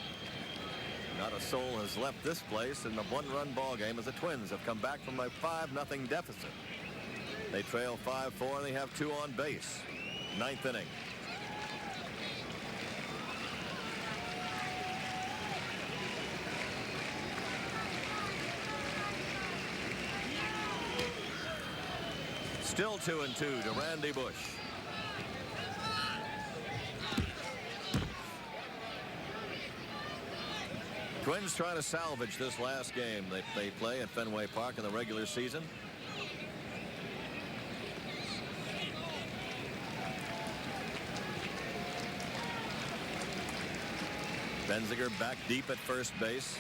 Not a soul has left this place in the 1-run ball game as the Twins have come back from a 5-0 deficit. They trail 5-4 and they have 2 on base. 9th inning. Still 2-2 to Randy Bush. Twins trying to salvage this last game they play at Fenway Park in the regular season. Benziger back deep at first base.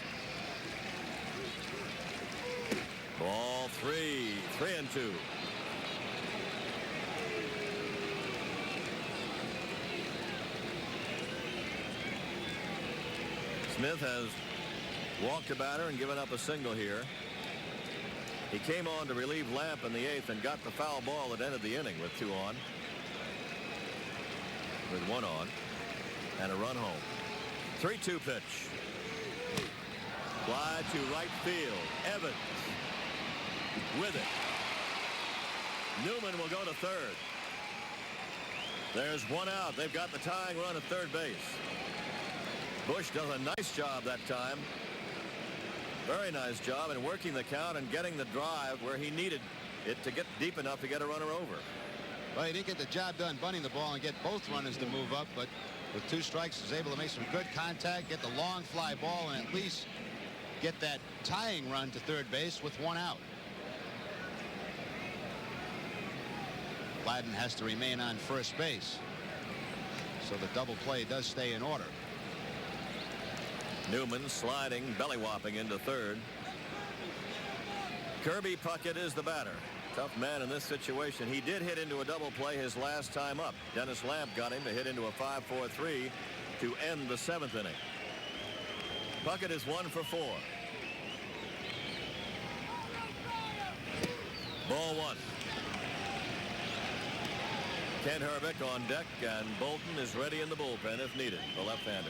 Ball 3, 3-2. Smith has walked a batter and given up a single here. He came on to relieve Lamp in the 8th and got the foul ball that ended the inning with 2 on. With 1 on and a run home. 3-2 pitch. Fly to right field. Evans with it. Newman will go to third. There's 1 out. They've got the tying run at third base. Bush does a nice job that time. Very nice job in working the count and getting the drive where he needed it to get deep enough to get a runner over. Well, he didn't get the job done bunting the ball and get both runners to move up, but with 2 strikes was able to make some good contact, get the long fly ball, and at least get that tying run to third base with 1 out. Gladden has to remain on first base, so the double play does stay in order. Newman sliding, belly whopping into third. Kirby Puckett is the batter. Tough man in this situation. He did hit into a double play his last time up. Dennis Lamp got him to hit into a 5-4-3 to end the 7th inning. Puckett is 1 for 4. Ball 1. Kent Hrbek on deck, and Bolton is ready in the bullpen if needed, the left-hander.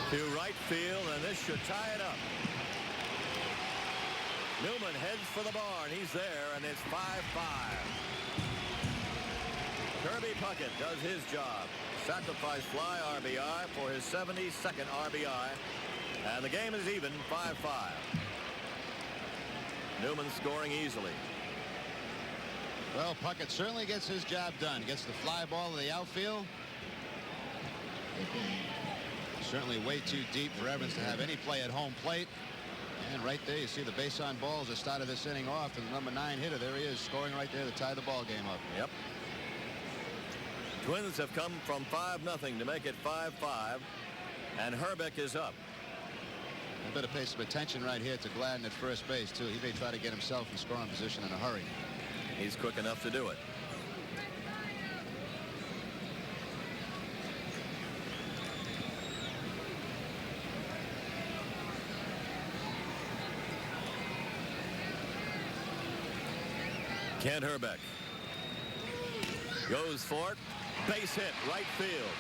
To right field, and this should tie it up. Newman heads for the barn. He's there, and it's 5-5. Kirby Puckett does his job. Sacrifice fly RBI for his 72nd RBI. And the game is even, 5-5. Newman scoring easily. Well, Puckett certainly gets his job done. Gets the fly ball to the outfield. Certainly way too deep for Evans to have any play at home plate. And right there you see the base on balls that started this inning off, and the number 9 hitter, there he is, scoring right there to tie the ball game up. Yep. Twins have come from 5-0 to make it 5-5, and Hrbek is up. I better pay some attention right here to Gladden at first base too. He may try to get himself in scoring position in a hurry. He's quick enough to do it. Kent Hrbek goes for it. Base hit, right field.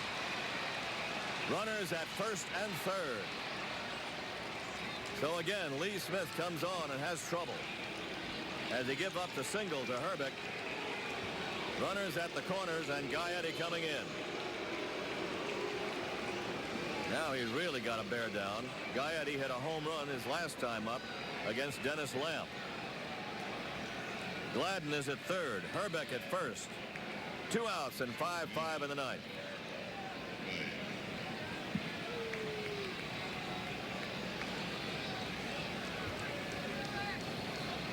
Runners at first and third. So again, Lee Smith comes on and has trouble as he gives up the single to Hrbek. Runners at the corners, and Gaetti coming in. Now he's really got to bear down. Gaetti hit a home run his last time up against Dennis Lamp. Gladden is at third. Hrbek at first. 2 outs and 5-5 in the ninth.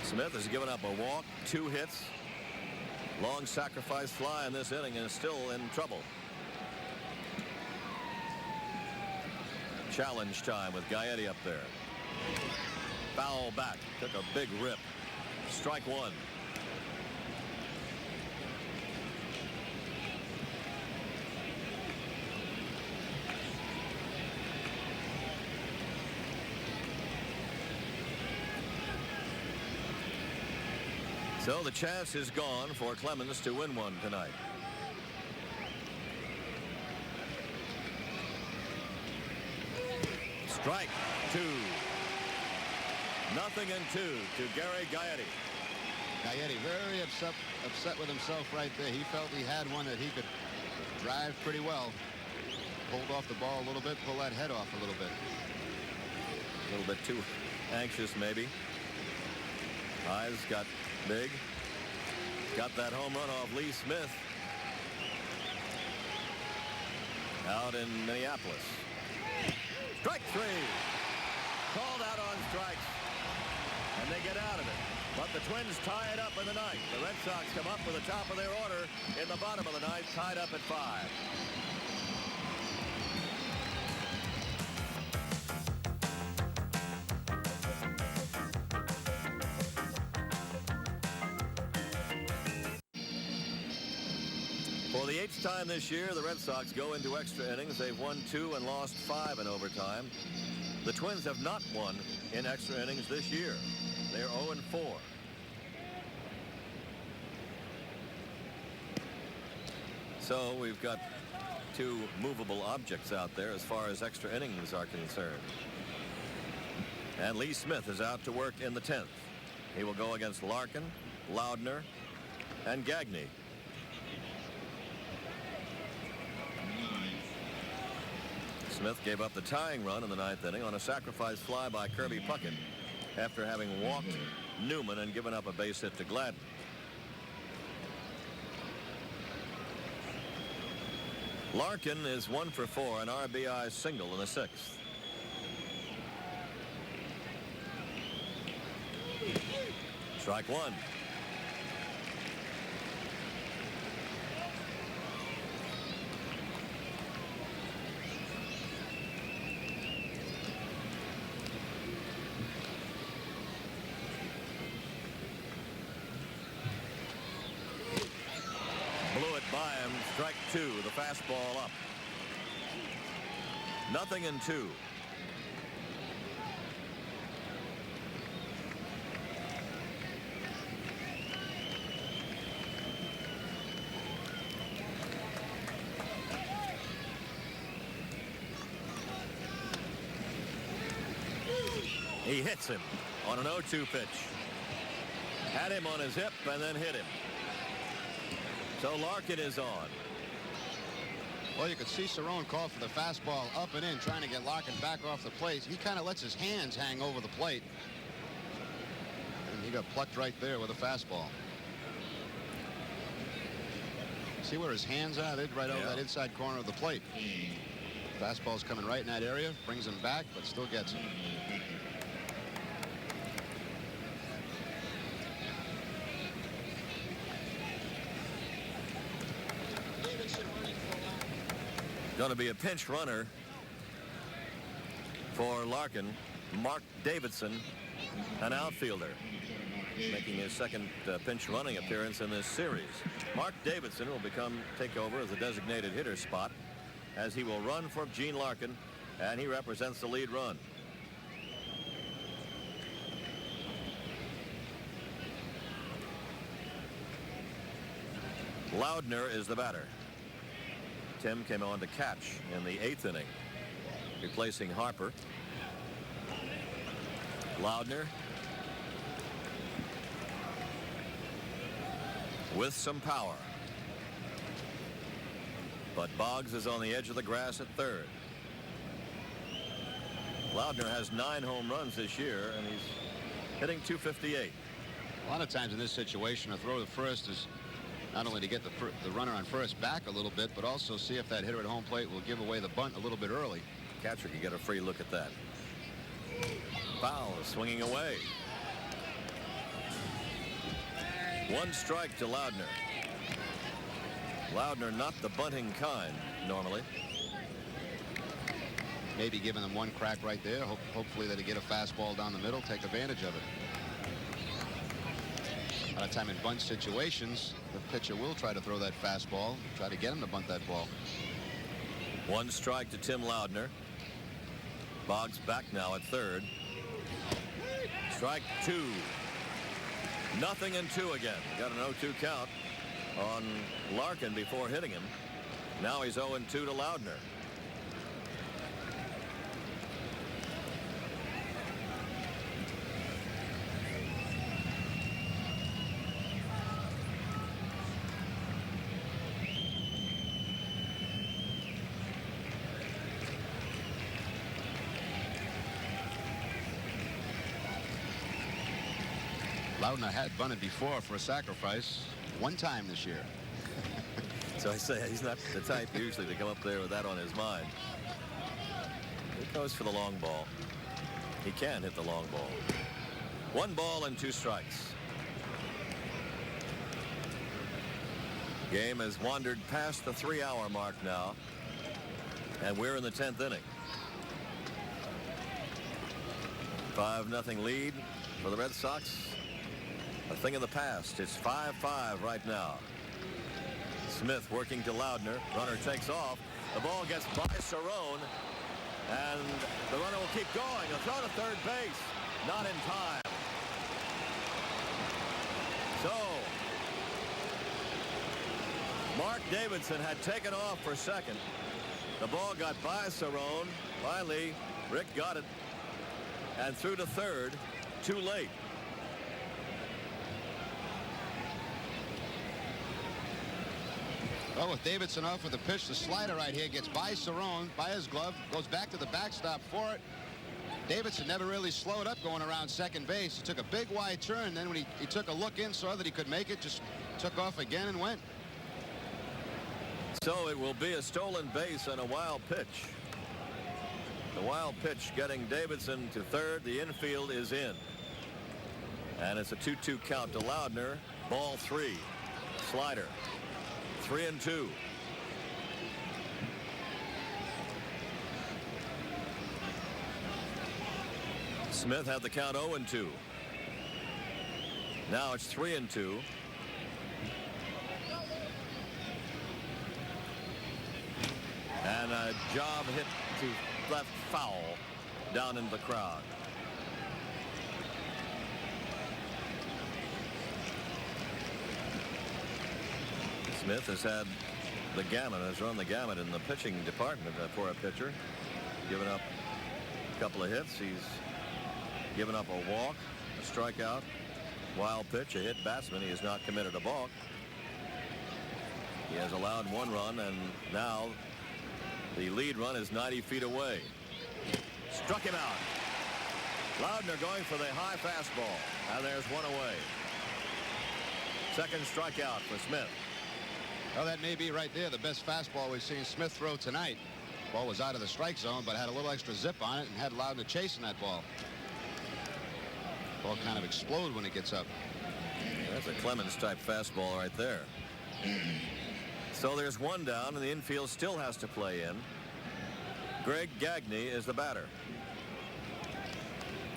Smith has given up a walk, 2 hits. Long sacrifice fly in this inning and is still in trouble. Challenge time with Gaetti up there. Foul back. Took a big rip. Strike 1. So the chance is gone for Clemens to win one tonight. Strike 2. 0-2 to Gary Gaetti. Gaetti very upset with himself right there. He felt he had one that he could drive pretty well. Pulled off the ball a little bit, pull that head off a little bit. A little bit too anxious maybe. Eyes got big. Got that home run off Lee Smith out in Minneapolis. Strike 3. Called out on strikes, and they get out of it. But the Twins tie it up in the ninth. The Red Sox come up with the top of their order in the bottom of the ninth, tied up at 5. For the 8th time this year, the Red Sox go into extra innings. They've won 2 and lost 5 in overtime. The Twins have not won in extra innings this year. They're 0-4. So we've got 2 movable objects out there as far as extra innings are concerned. And Lee Smith is out to work in the 10th. He will go against Larkin, Loudner, and Gagne. Smith gave up the tying run in the 9th inning on a sacrifice fly by Kirby Puckett after having walked Newman and given up a base hit to Gladden. Larkin is 1 for 4, an RBI single in the 6th. Strike one. Blew it by him. Strike two. The fastball up. 0-2. He hits him on an 0-2 pitch. Had him on his hip and then hit him. So Larkin is on. Well, you could see Cerrone call for the fastball up and in, trying to get Larkin back off the plate. He kind of lets his hands hang over the plate. And he got plucked right there with a fastball. See where his hands are? They're right over that inside corner of the plate. Fastball's coming right in that area, brings him back, but still gets him. Going to be a pinch runner for Larkin. Mark Davidson, an outfielder, making his second pinch running appearance in this series. Mark Davidson will take over as a designated hitter spot, as he will run for Gene Larkin, and he represents the lead run. Loudner is the batter. Tim came on to catch in the 8th inning, replacing Harper. Loudner with some power. But Boggs is on the edge of the grass at third. Loudner has 9 home runs this year, and he's hitting .258. A lot of times in this situation, a throw to first is not only to get the runner on first back a little bit, but also see if that hitter at home plate will give away the bunt a little bit early. Catcher can get a free look at that. Foul, swinging away. 1 strike to Loudner. Loudner not the bunting kind normally. Maybe giving them 1 crack right there. Hopefully they get a fastball down the middle, take advantage of it. A lot of time in bunt situations, the pitcher will try to throw that fastball, try to get him to bunt that ball. 1 strike to Tim Loudner. Boggs back now at third. Strike 2. 0-2 again. Got an 0-2 count on Larkin before hitting him. Now he's 0-2 to Loudner. Loudner had bunted before for a sacrifice 1 time this year. So I say he's not the type usually to come up there with that on his mind. He goes for the long ball. He can hit the long ball. 1 ball and 2 strikes. Game has wandered past the 3-hour mark now, and we're in the 10th inning. 5-0 lead for the Red Sox. A thing of the past. It's 5-5 right now. Smith working to Loudner. Runner takes off. The ball gets by Cerrone, and the runner will keep going. He'll throw to third base. Not in time. So Mark Davidson had taken off for second. The ball got by Cerrone. Finally, Rick got it and threw to third. Too late. Well, with Davidson off with the pitch, the slider right here gets by Cerrone, by his glove, goes back to the backstop for it. Davidson never really slowed up going around second base. He took a big wide turn. Then when he took a look in, saw that he could make it, just took off again and went. So it will be a stolen base and a wild pitch. The wild pitch getting Davidson to third. The infield is in. And it's a 2-2 count to Loudner. Ball 3. Slider. 3-2. Smith had the count 0-2. Now it's 3-2. And a job hit to left foul down into the crowd. Smith has had the gamut, has run the gamut in the pitching department for a pitcher. Given up a couple of hits. He's given up a walk, a strikeout, wild pitch, a hit batsman. He has not committed a balk. He has allowed 1 run, and now the lead run is 90 feet away. Struck him out. Loudner going for the high fastball, and there's 1 away. Second strikeout for Smith. Well, that may be right there the best fastball we've seen Smith throw tonight. Ball was out of the strike zone, but had a little extra zip on it and had Loudner chasing that ball. Ball kind of explode when it gets up. That's a Clemens type fastball right there. So there's 1 down, and the infield still has to play in. Greg Gagne is the batter.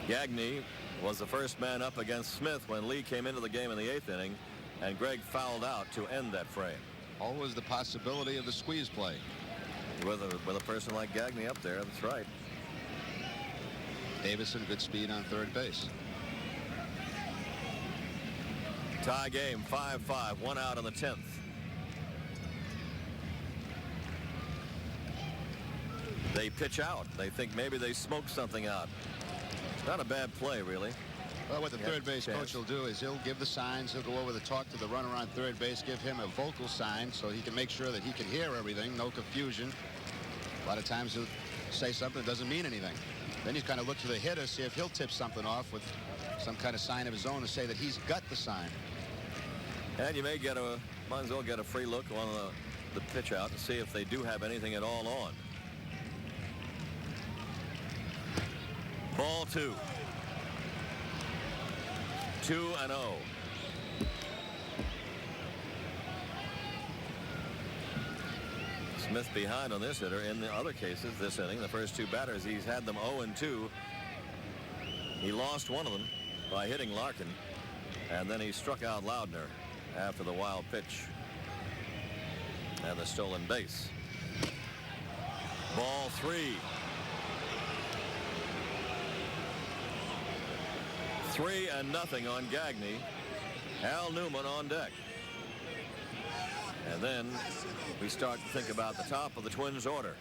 Gagne was the first man up against Smith when Lee came into the game in the 8th inning, and Greg fouled out to end that frame. Always the possibility of the squeeze play. With a person like Gagne up there, that's right. Davison, good speed on third base. Tie game, 5-5, 1 out in the 10th. They pitch out. They think maybe they smoked something out. Not a bad play, really. Well, what the third base coach will do is he'll give the signs. He'll go over to talk to the runner on third base, give him a vocal sign so he can make sure that he can hear everything, no confusion. A lot of times he'll say something that doesn't mean anything. Then you kind of look to the hitter, see if he'll tip something off with some kind of sign of his own to say that he's got the sign. And you may might as well get a free look on the pitch out to see if they do have anything at all on. Ball 2. 2-0. Smith behind on this hitter. In the other cases this inning, the first 2 batters, he's had them 0-2. He lost 1 of them by hitting Larkin, and then he struck out Loudner after the wild pitch and the stolen base. Ball 3. 3-0 on Gagne. Al Newman on deck. And then we start to think about the top of the Twins order.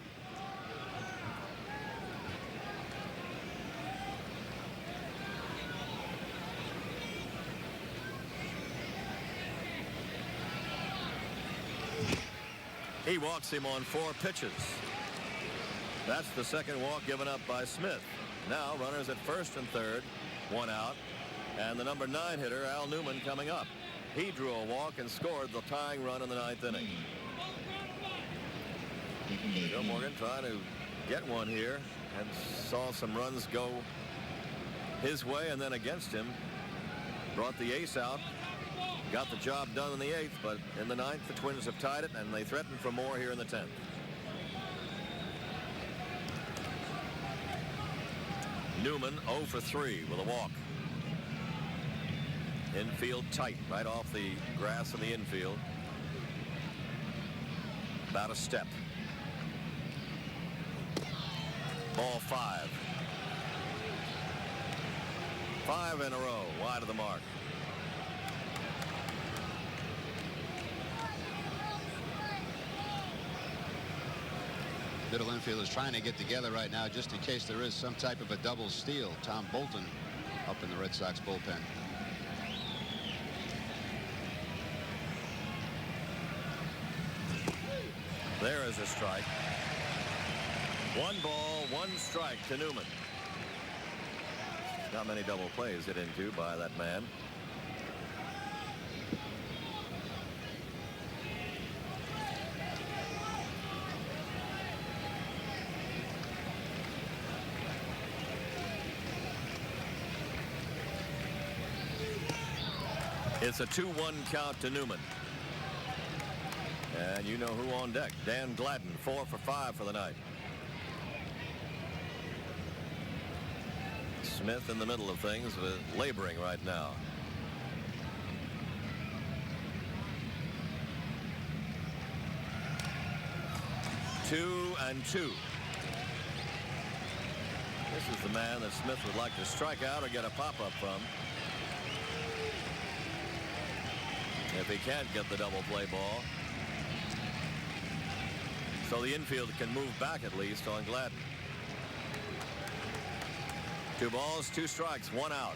He walks him on 4 pitches. That's the second walk given up by Smith. Now runners at first and third, 1 out, and the number 9 hitter Al Newman coming up. He drew a walk and scored the tying run in the 9th inning. Joe Morgan trying to get one here and saw some runs go his way and then against him. Brought the ace out. Got the job done in the 8th, but in the 9th the Twins have tied it, and they threaten for more here in the 10th. Newman 0 for 3 with a walk. Infield tight, right off the grass in the infield. About a step. Ball 5. 5 in a row, wide of the mark. Middle infield is trying to get together right now just in case there is some type of a double steal. Tom Bolton up in the Red Sox bullpen. There is a strike. 1 ball, 1 strike to Newman. Not many double plays hit into by that man. It's a 2-1 count to Newman. And you know who on deck. Dan Gladden, 4 for 5 for the night. Smith in the middle of things, laboring right now. Two and two. This is the man that Smith would like to strike out or get a pop-up from. If he can't get the double play ball. So the infield can move back at least on Gladden. 2 balls, 2 strikes, 1 out.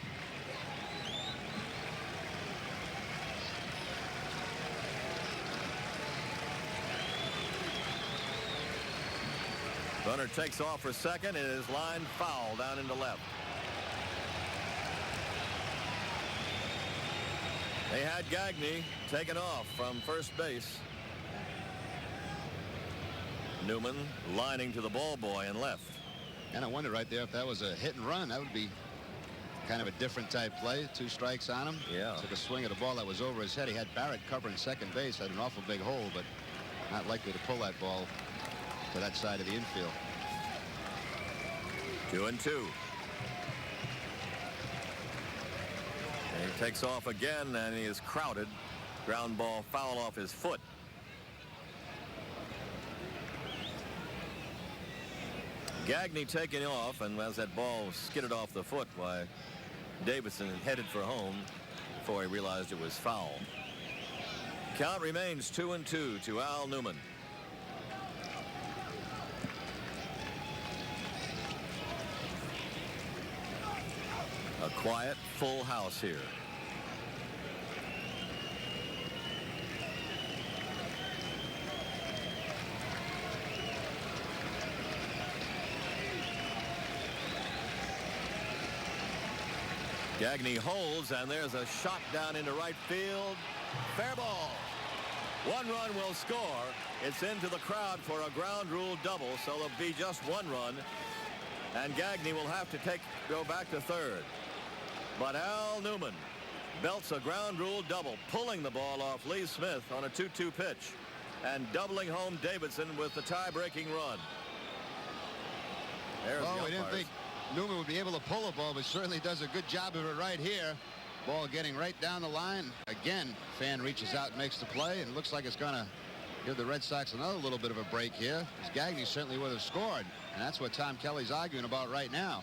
Runner takes off for second. It is lined foul down into left. They had Gagne taken off from first base. Newman lining to the ball boy in left. And I wonder right there if that was a hit and run. That would be kind of a different type play. 2 strikes on him. Yeah. Took a swing at a ball that was over his head. He had Barrett covering second base. Had an awful big hole, but not likely to pull that ball to that side of the infield. 2 and 2. And he takes off again, and he is crowded. Ground ball foul off his foot. Gagne taking off, and as that ball skidded off the foot, why Davidson headed for home before he realized it was foul. Count remains 2 and 2 to Al Newman. A quiet, full house here. Gagne holds, and there's a shot down into right field. Fair ball. 1 run will score. It's into the crowd for a ground rule double, so there'll be just 1 run. And Gagne will have to go back to third. But Al Newman belts a ground rule double, pulling the ball off Lee Smith on a 2-2 pitch and doubling home Davidson with the tie-breaking run. There's Oh, the we didn't umpires. think Newman would be able to pull a ball, but certainly does a good job of it right here. Ball getting right down the line. Again, fan reaches out and makes the play, and it looks like it's going to give the Red Sox another little bit of a break here, because Gagne certainly would have scored, and that's what Tom Kelly's arguing about right now.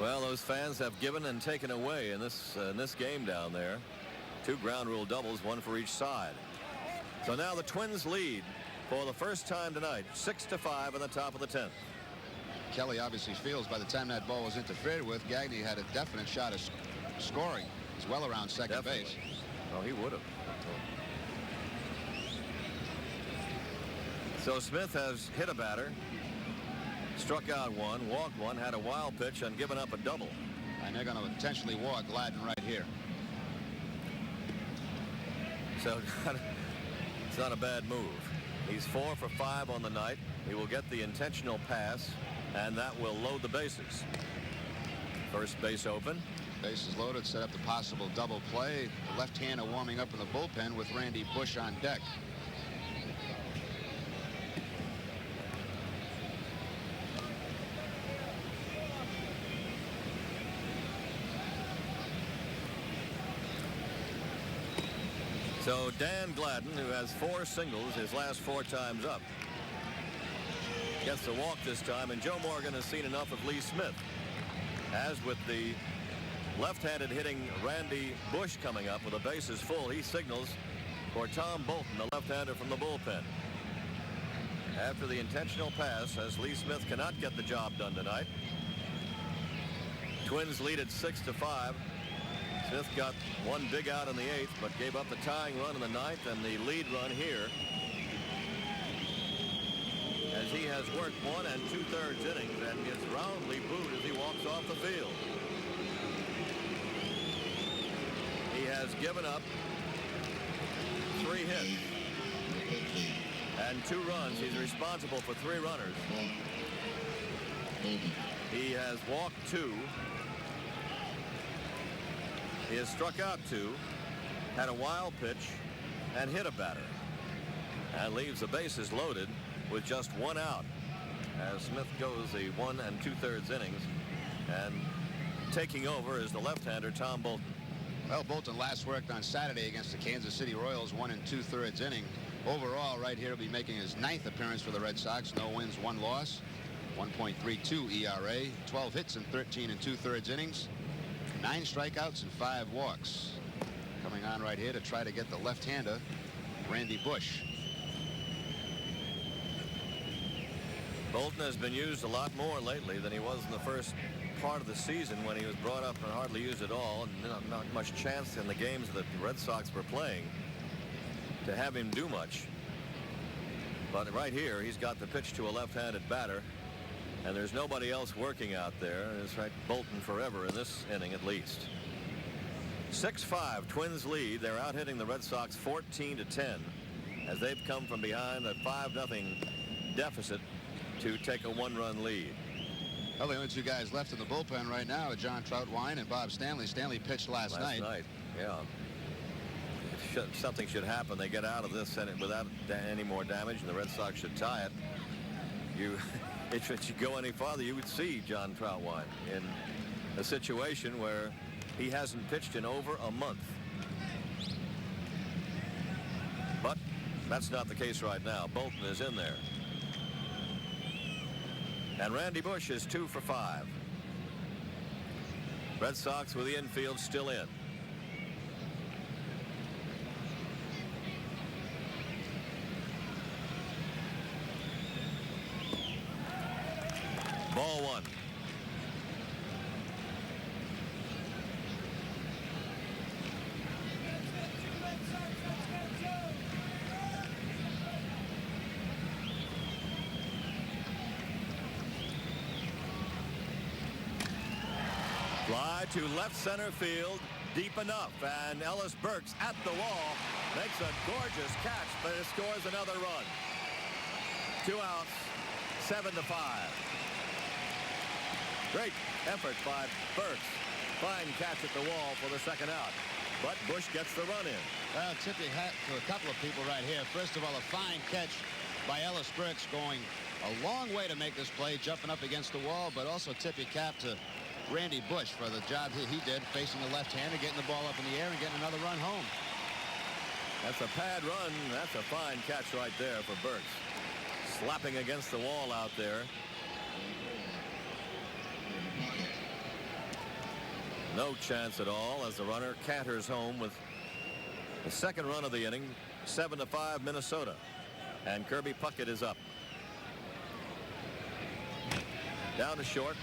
Well, those fans have given and taken away in this game down there. 2 ground rule doubles, 1 for each side. So now the Twins lead for the first time tonight, 6-5 in the top of the 10th. Kelly obviously feels by the time that ball was interfered with, Gagne had a definite shot of scoring. He's well around second base. Oh, he would have. So Smith has hit a batter, struck out 1, walked 1, had a wild pitch, and given up a double. And they're going to intentionally walk Gladden right here. So it's not a bad move. He's 4 for 5 on the night. He will get the intentional pass, and that will load the bases. First base open. Bases loaded, set up the possible double play. The left-hander warming up in the bullpen with Randy Bush on deck. So Dan Gladden, who has 4 singles his last 4 times up, gets the walk this time, and Joe Morgan has seen enough of Lee Smith. As with the left-handed hitting Randy Bush coming up with the bases full, he signals for Tom Bolton, the left-hander from the bullpen. After the intentional pass, as Lee Smith cannot get the job done tonight. Twins lead at 6-5. Smith got 1 big out in the 8th, but gave up the tying run in the 9th and the lead run here, as he has worked 1 2/3 innings and gets roundly booed as he walks off the field. He has given up 3 hits and 2 runs. He's responsible for 3 runners. He has walked 2 He has struck out 2, had a wild pitch, and hit a batter. And leaves the bases loaded with just 1 out as Smith goes the 1 2/3 innings. And taking over is the left-hander Tom Bolton. Well, Bolton last worked on Saturday against the Kansas City Royals, 1 2/3 inning. Overall, right here, he'll be making his 9th appearance for the Red Sox. No wins, 1 loss, 1.32 ERA, 12 hits in 13 2/3 innings, 9 strikeouts and 5 walks. Coming on right here to try to get the left-hander, Randy Bush. Bolton has been used a lot more lately than he was in the first part of the season when he was brought up and hardly used at all, and not much chance in the games that the Red Sox were playing to have him do much. But right here, he's got the pitch to a left-handed batter, and there's nobody else working out there. It's right, Bolton forever in this inning at least. 6-5, Twins lead. They're out hitting the Red Sox 14-10 as they've come from behind a 5-0 deficit to take a 1-run lead. Well, the only 2 guys left in the bullpen right now are John Troutwine and Bob Stanley. Stanley pitched last night. Yeah. Something should happen. They get out of this without any more damage, and the Red Sox should tie it. If it should go any farther, you would see John Troutwine in a situation where he hasn't pitched in over a month. But that's not the case right now. Bolton is in there. And Randy Bush is 2 for 5. Red Sox with the infield still in. Ball 1. Fly to left center field, deep enough, and Ellis Burks at the wall makes a gorgeous catch, but it scores another run. 2 outs, 7-5. Great effort by Burks. Fine catch at the wall for the 2nd out, but Bush gets the run in. Well, tippy hat to a couple of people right here. First of all, a fine catch by Ellis Burks, going a long way to make this play, jumping up against the wall, but also tippy cap to Randy Bush for the job he did, facing the left-hander, getting the ball up in the air and getting another run home. That's a pad run. That's a fine catch right there for Burks. Slapping against the wall out there. No chance at all as the runner canters home with the 2nd run of the inning. 7-5 Minnesota. And Kirby Puckett is up. Down to short.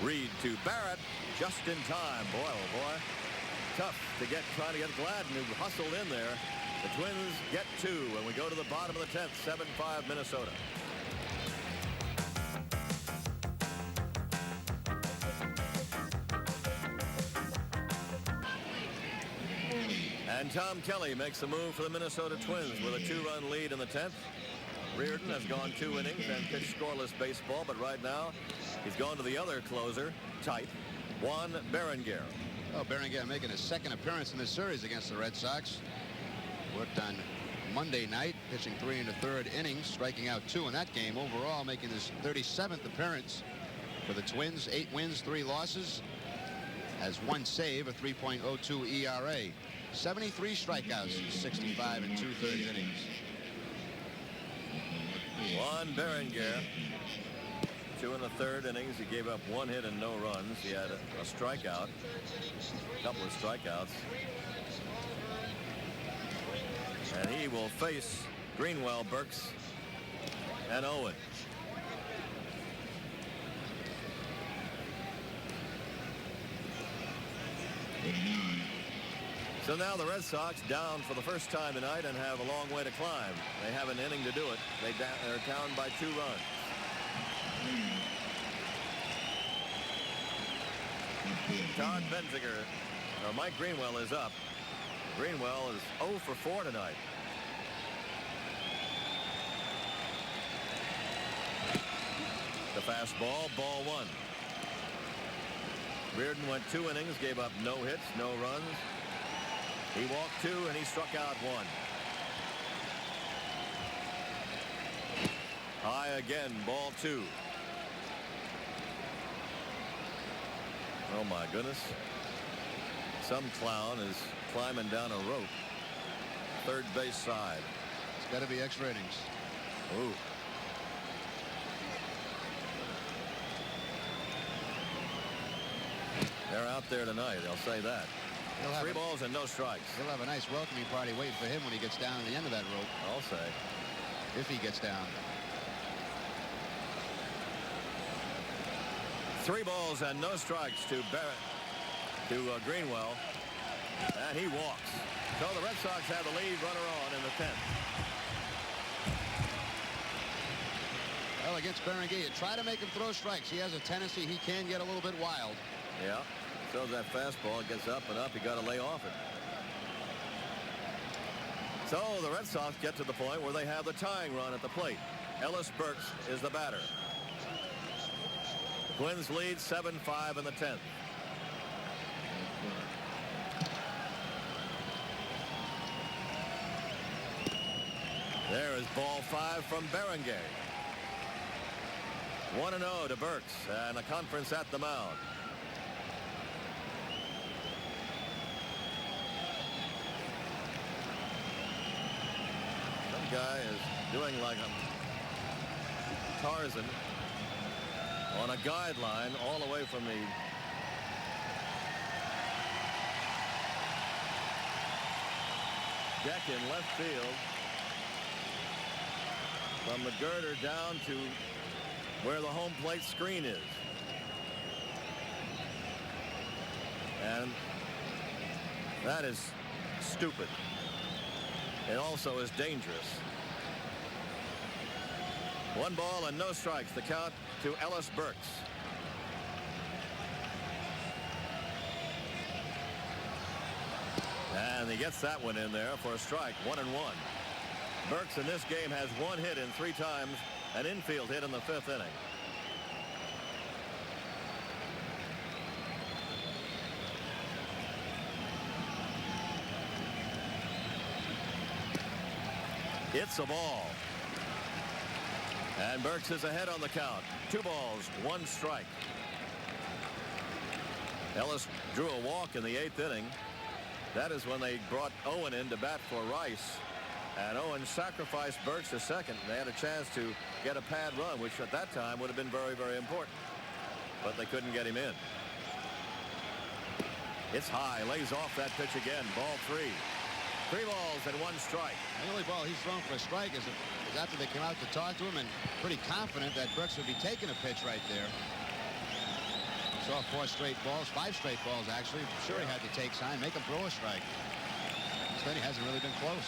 Reed to Barrett, just in time. Boy, oh boy. Tough to trying to get Gladden, who hustled in there. The Twins get 2, and we go to the bottom of the 10th, 7-5 Minnesota. And Tom Kelly makes the move for the Minnesota Twins with a 2-run lead in the 10th. Reardon has gone 2 innings and pitched scoreless baseball, but right now he's gone to the other closer, tight, Juan Berenguer. Oh, Berenguer making his 2nd appearance in this series against the Red Sox. Worked on Monday night, pitching 3 1/3 innings, striking out 2 in that game. Overall, making his 37th appearance for the Twins. 8 wins, 3 losses. Has 1 save, a 3.02 ERA. 73 strikeouts in 65 2/3 innings. Juan Berenguer, 2 1/3 innings. He gave up 1 hit and no runs. He had a strikeout, a couple of strikeouts. And he will face Greenwell, Burks, and Owen. So now the Red Sox down for the first time tonight and have a long way to climb. They have an inning to do it. They're down by 2 runs. Todd Benziger, or Mike Greenwell is up. Greenwell is 0 for 4 tonight. The fastball, ball 1. Reardon went 2 innings, gave up no hits, no runs. He walked 2 and he struck out 1. High again, ball 2. Oh my goodness. Some clown is climbing down a rope. Third base side. It's got to be extra innings. Ooh. They're out there tonight, I'll say that. 3 balls and no strikes. He'll have a nice welcoming party waiting for him when he gets down at the end of that rope. I'll say. If he gets down. 3 balls and no strikes to Barrett, to Greenwell, and he walks. So the Red Sox have the lead runner on in the 10th. Well, against Berenguer, you try to make him throw strikes. He has a tendency, he can get a little bit wild. Yeah, so that fastball gets up and up. You got to lay off it. So the Red Sox get to the point where they have the tying run at the plate. Ellis Burks is the batter. Twins lead 7-5 in the 10th. There is ball 5 from Berenguer. 1-0 to Burks, and a conference at the mound. Some guy is doing like a Tarzan on a guideline all the way from the deck in left field, from the girder down to where the home plate screen is. And that is stupid. It also is dangerous. 1 ball and no strikes. The count to Ellis Burks. And he gets that one in there for a strike. 1-1. Burks in this game has 1 hit in 3 times, an infield hit in the 5th inning. It's a ball. And Burks is ahead on the count. 2 balls, 1 strike. Ellis drew a walk in the 8th inning. That is when they brought Owen in to bat for Rice. And Owen sacrificed Burks to second. They had a chance to get a pad run, which at that time would have been very, very important. But they couldn't get him in. It's high, lays off that pitch again. Ball 3. 3 balls and 1 strike. The only ball he's thrown for a strike is after they came out to talk to him, and pretty confident that Burks would be taking a pitch right there. Saw 4 straight balls, 5 straight balls actually. Sure, he had to take sign, make him throw a strike. Instead, he hasn't really been close.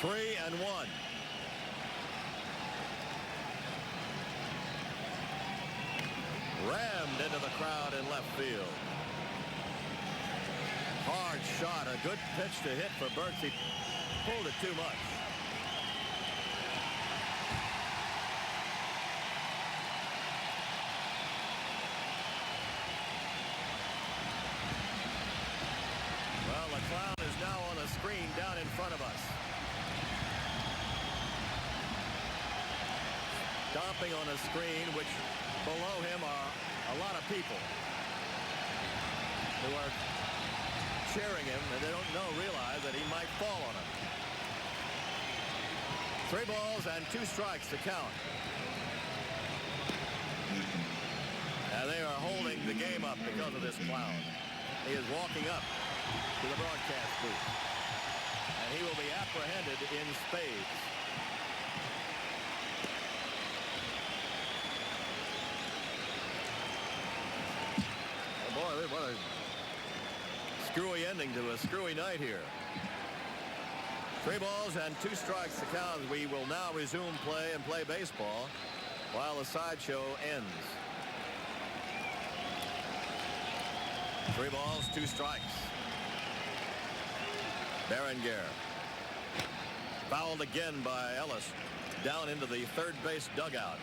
3-1. Rammed into the crowd in left field. Hard shot, a good pitch to hit for Burks. He pulled it too much. Well, the clown is now on the screen down in front of us. Stomping on a screen, which below him are a lot of people who are cheering him, and they don't realize that he might fall on him. 3 balls and 2 strikes to count. And they are holding the game up because of this clown. He is walking up to the broadcast booth, and he will be apprehended in spades. Oh boy, what a screwy ending to a screwy night here. 3 balls and 2 strikes to count. We will now resume play and play baseball while the sideshow ends. 3 balls, 2 strikes. Berenguer fouled again by Ellis down into the third base dugout.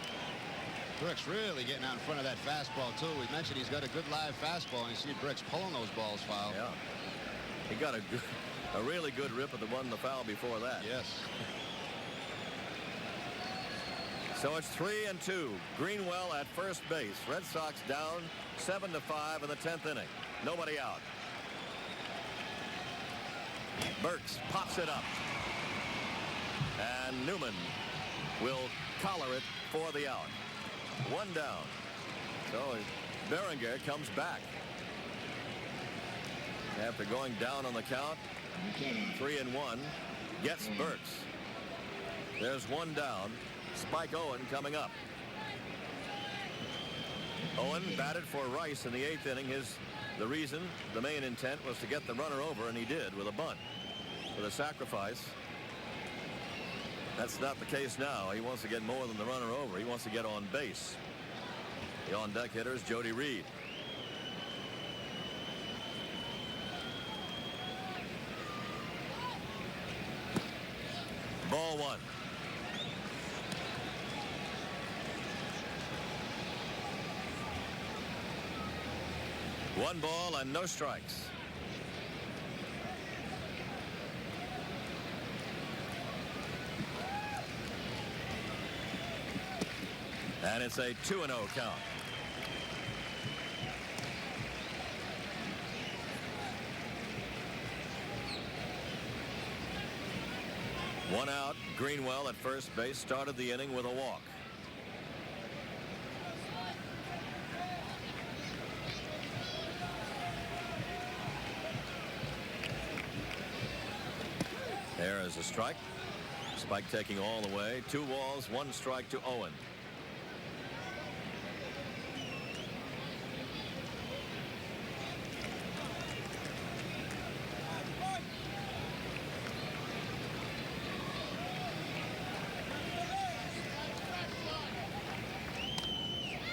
Brooks really getting out in front of that fastball, too. We mentioned he's got a good live fastball, and you see Brooks pulling those balls foul. Yeah. He got a really good rip at the one, the foul before that. Yes. So it's 3-2. Greenwell at first base. Red Sox down 7-5 in the 10th inning. Nobody out. Burks pops it up. And Newman will collar it for the out. One down. So Berenger comes back. After going down on the count, 3-1, gets Burks. There's one down. Spike Owen coming up. Owen batted for Rice in the 8th inning. The main intent was to get the runner over, and he did with a bunt. With a sacrifice. That's not the case now. He wants to get more than the runner over. He wants to get on base. The on-deck hitter is Jody Reed. Ball one. One ball and no strikes. And it's a 2-0 count. One out. Greenwell at first base started the inning with a walk. There is a strike. Spike taking all the way. 2 balls, 1 strike to Owen.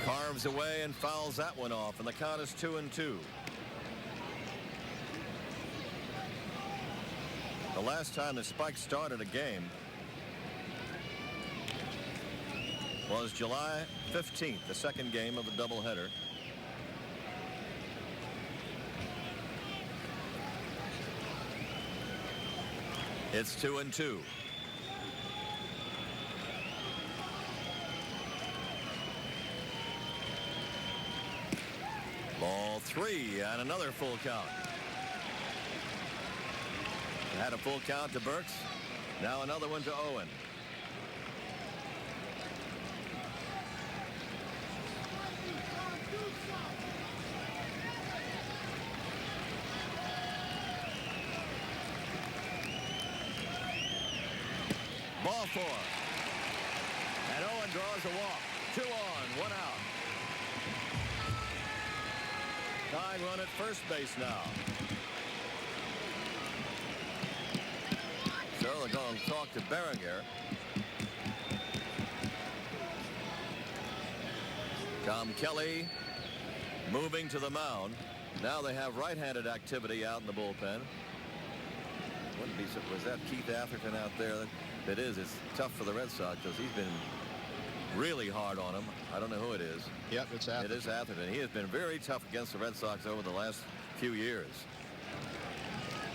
Carves away and fouls that one off, and the count is 2-2. The last time that Spike started a game was July 15th, the second game of the doubleheader. It's 2-2. Ball 3 and another full count. Had a full count to Burks. Now another one to Owen. Ball 4. And Owen draws a walk. 2 on, 1 out. Tying run at first base now. So they're going to talk to Berenger. Tom Kelly moving to the mound. Now they have right-handed activity out in the bullpen. Wouldn't be, was that Keith Atherton out there? It is. It's tough for the Red Sox because he's been really hard on him. I don't know who it is. Yep, it's Atherton. It is Atherton. He has been very tough against the Red Sox over the last few years.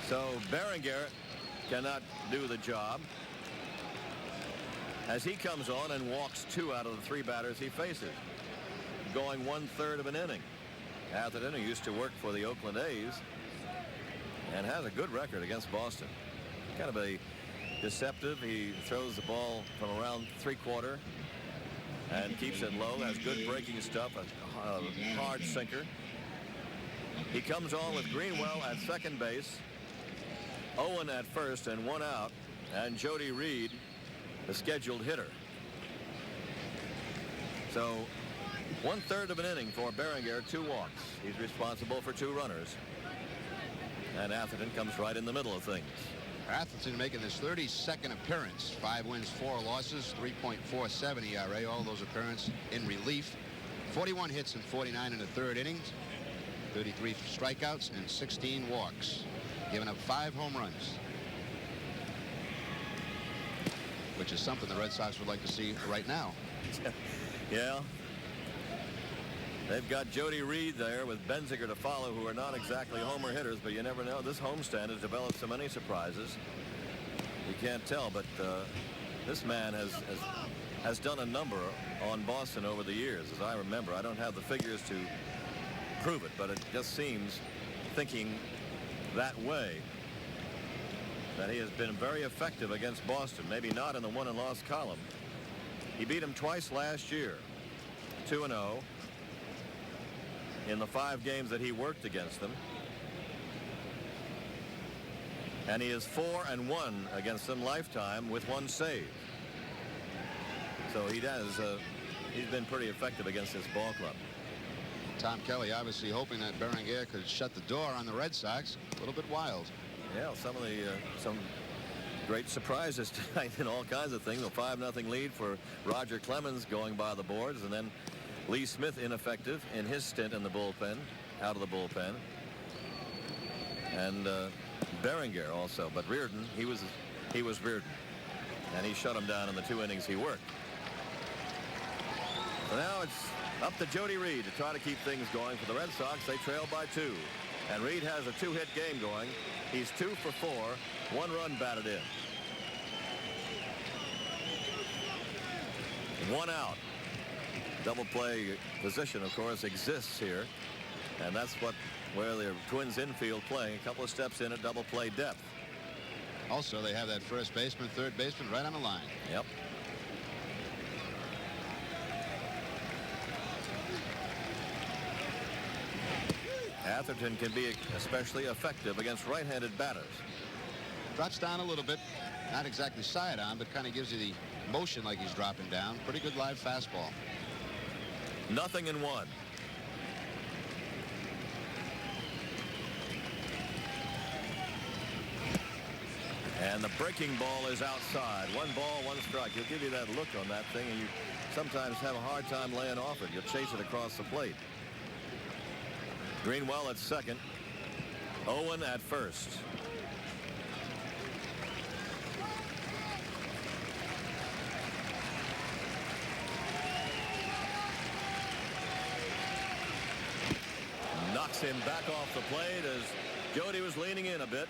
So Berenger cannot do the job as he comes on and walks 2 out of the 3 batters he faces, going 1/3 of an inning. Atherton, who used to work for the Oakland A's and has a good record against Boston. Kind of a deceptive. He throws the ball from around 3/4 and keeps it low. Has good breaking stuff, a hard sinker. He comes on with Greenwell at second base, Owen at first, and 1 out, and Jody Reed, the scheduled hitter. So 1/3 of an inning for Berenger, 2 walks. He's responsible for 2 runners. And Atherton comes right in the middle of things. Atherton making his 32nd appearance. 5 wins, 4 losses, 3.47 ERA. All those appearances in relief. 41 hits and 49 in the 3rd innings. 33 strikeouts and 16 walks. Giving up 5 home runs, which is something the Red Sox would like to see right now. Yeah, They've got Jody Reed there with Benziger to follow, who are not exactly homer hitters, but you never know. This homestand has developed so many surprises. You can't tell, but this man has done a number on Boston over the years, as I remember. I don't have the figures to prove it, but it just seems, thinking that way, that he has been very effective against Boston. Maybe not in the won and lost column. He beat him twice last year, 2-0 in the 5 games that he worked against them. And he is 4-1 against them lifetime with 1 save. So he's been pretty effective against this ball club. Tom Kelly obviously hoping that Berenguer could shut the door on the Red Sox. A little bit wild. Yeah, some great surprises tonight in all kinds of things. A 5-0 lead for Roger Clemens going by the boards, and then Lee Smith ineffective in his stint in the bullpen, out of the bullpen. And Berenguer also, but Reardon, he was Reardon, and he shut him down in the 2 innings he worked. So now it's up to Jody Reed to try to keep things going for the Red Sox. They trail by 2, and Reed has a 2-hit game going. He's 2 for 4, 1 run batted in. 1 out. Double play position, of course, exists here, and that's where the Twins infield playing. A couple of steps in at double play depth. Also, they have that first baseman, third baseman right on the line. Yep. Atherton can be especially effective against right-handed batters. Drops down a little bit, not exactly side on, but kind of gives you the motion like he's dropping down. Pretty good live fastball. 0-1. And the breaking ball is outside. 1 ball, 1 strike. He'll give you that look on that thing, and you sometimes have a hard time laying off it. You'll chase it across the plate. Greenwell at second. Owen at first. Knocks him back off the plate as Jody was leaning in a bit.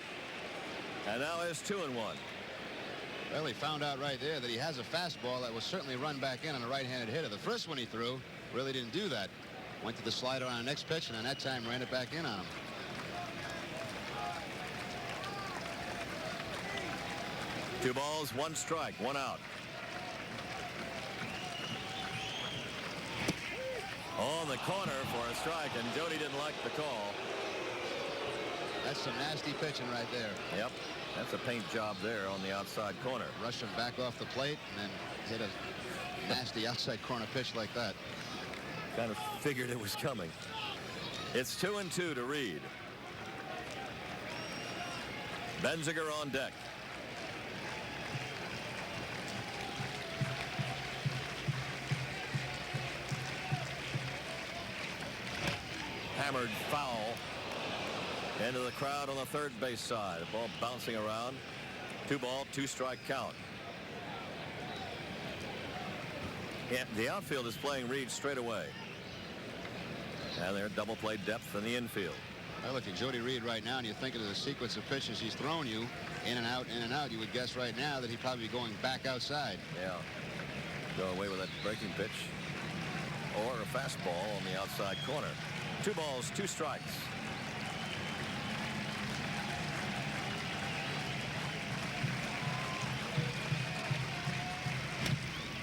And now it's 2-1. Well, he found out right there that he has a fastball that will certainly run back in on a right-handed hitter. The first one he threw really didn't do that. Went to the slider on the next pitch, and on that time ran it back in on him. Two balls, 1 strike, 1 out. On the corner for a strike, and Jody didn't like the call. That's some nasty pitching right there. Yep, that's a paint job there on the outside corner. Rush him back off the plate and then hit a nasty outside corner pitch like that. Kind of figured it was coming. It's 2-2 to Reed. Benziger on deck. Hammered foul into the crowd on the third base side. The ball bouncing around. 2 ball, 2 strike count. Yeah, the outfield is playing Reed straight away. And they're double play depth in the infield. I look at Jody Reed right now, and you think of the sequence of pitches he's thrown you, in and out, in and out. You would guess right now that he'd probably be going back outside. Yeah. Go away with that breaking pitch or a fastball on the outside corner. 2 balls, 2 strikes.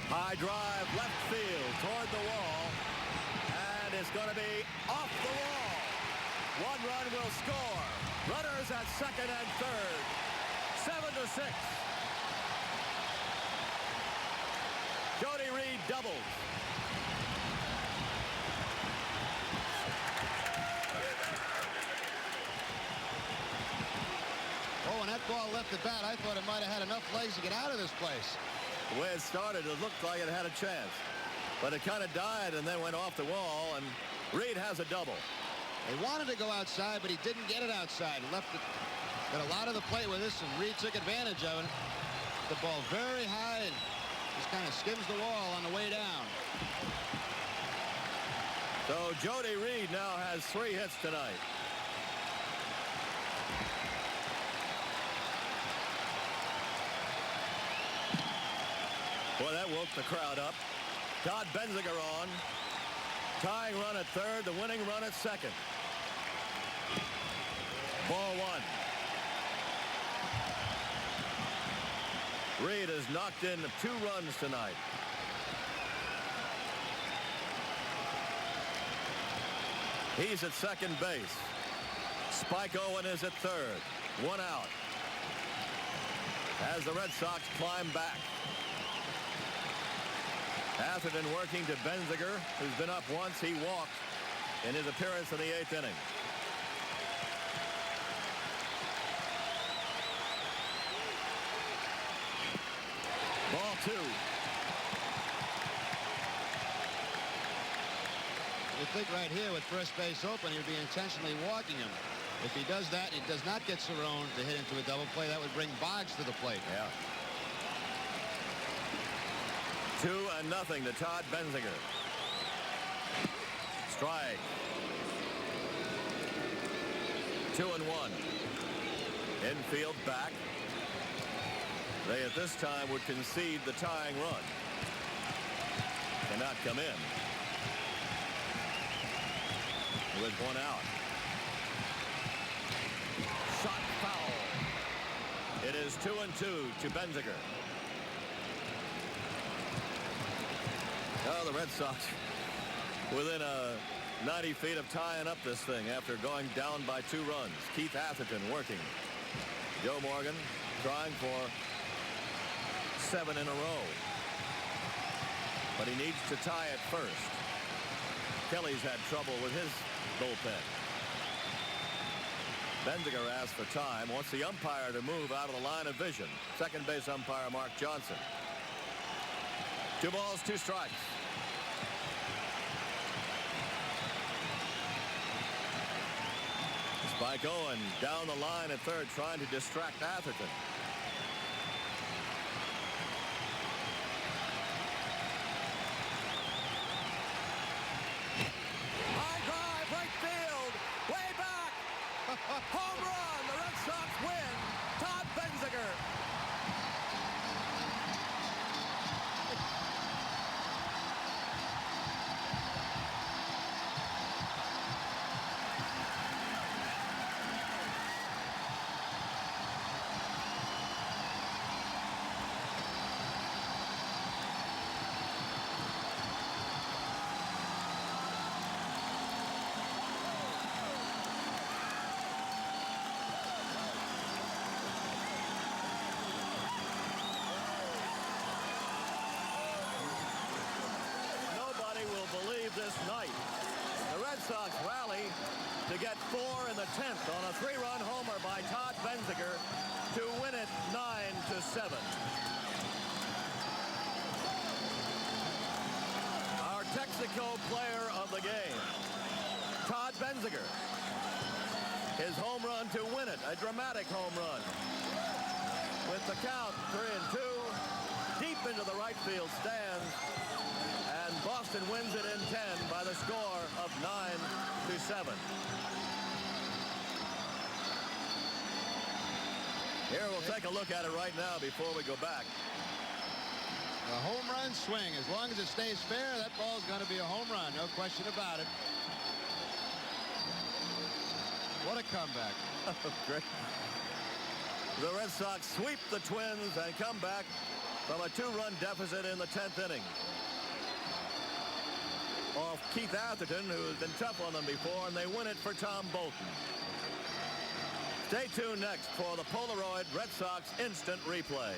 High drive, left field, toward the wall, and it's going to be off the wall. 1 run will score. Runners at second and third. 7-6. Jody Reed doubles. Oh, when that ball left the bat, I thought it might have had enough legs to get out of this place. The way it started, it looked like it had a chance. But it kind of died and then went off the wall, and Reed has a double. He wanted to go outside, but he didn't get it outside. He left it, got a lot of the play with this, and Reed took advantage of it. The ball very high and just kind of skims the wall on the way down. So Jody Reed now has 3 hits tonight. Boy, that woke the crowd up. Todd Benziger on. Tying run at third, the winning run at second. Ball 1. Reed has knocked in 2 runs tonight. He's at second base. Spike Owen is at third. 1 out. As the Red Sox climb back. Atherton working to Benziger, who's been up once. He walked in his appearance in the 8th inning. Ball 2. You think right here with first base open, he'd be intentionally walking him. If he does that, he does not get Cerrone to hit into a double play. That would bring Boggs to the plate. Yeah. 2-0 to Todd Benziger. Strike. 2-1. Infield back. They at this time would concede the tying run. Cannot come in. With 1 out. Shot foul. It is 2-2 to Benziger. Oh, the Red Sox within 90 feet of tying up this thing after going down by 2 runs. Keith Atherton working. Joe Morgan trying for 7 in a row. But he needs to tie it first. Kelly's had trouble with his bullpen. Benziger asks for time. Wants the umpire to move out of the line of vision. Second base umpire Mark Johnson. 2 balls, 2 strikes. Spike Owen down the line at third, trying to distract Atherton. High drive, right field, way back. Home run. The Red Sox win. Todd Benziger. This night. The Red Sox rally to get 4 in the 10th on a 3-run homer by Todd Benziger to win it 9-7. Our Texaco player of the game, Todd Benziger. His home run to win it, a dramatic home run. With the count 3-2, deep into the right field stands. And Boston wins it in 10 by the score of 9-7. Here, we'll take a look at it right now before we go back. A home run swing. As long as it stays fair, that ball's going to be a home run. No question about it. What a comeback. Great. The Red Sox sweep the Twins and come back from a 2-run deficit in the 10th inning. Off Keith Atherton, who has been tough on them before, and they win it for Tom Bolton. Stay tuned next for the Polaroid Red Sox Instant Replay.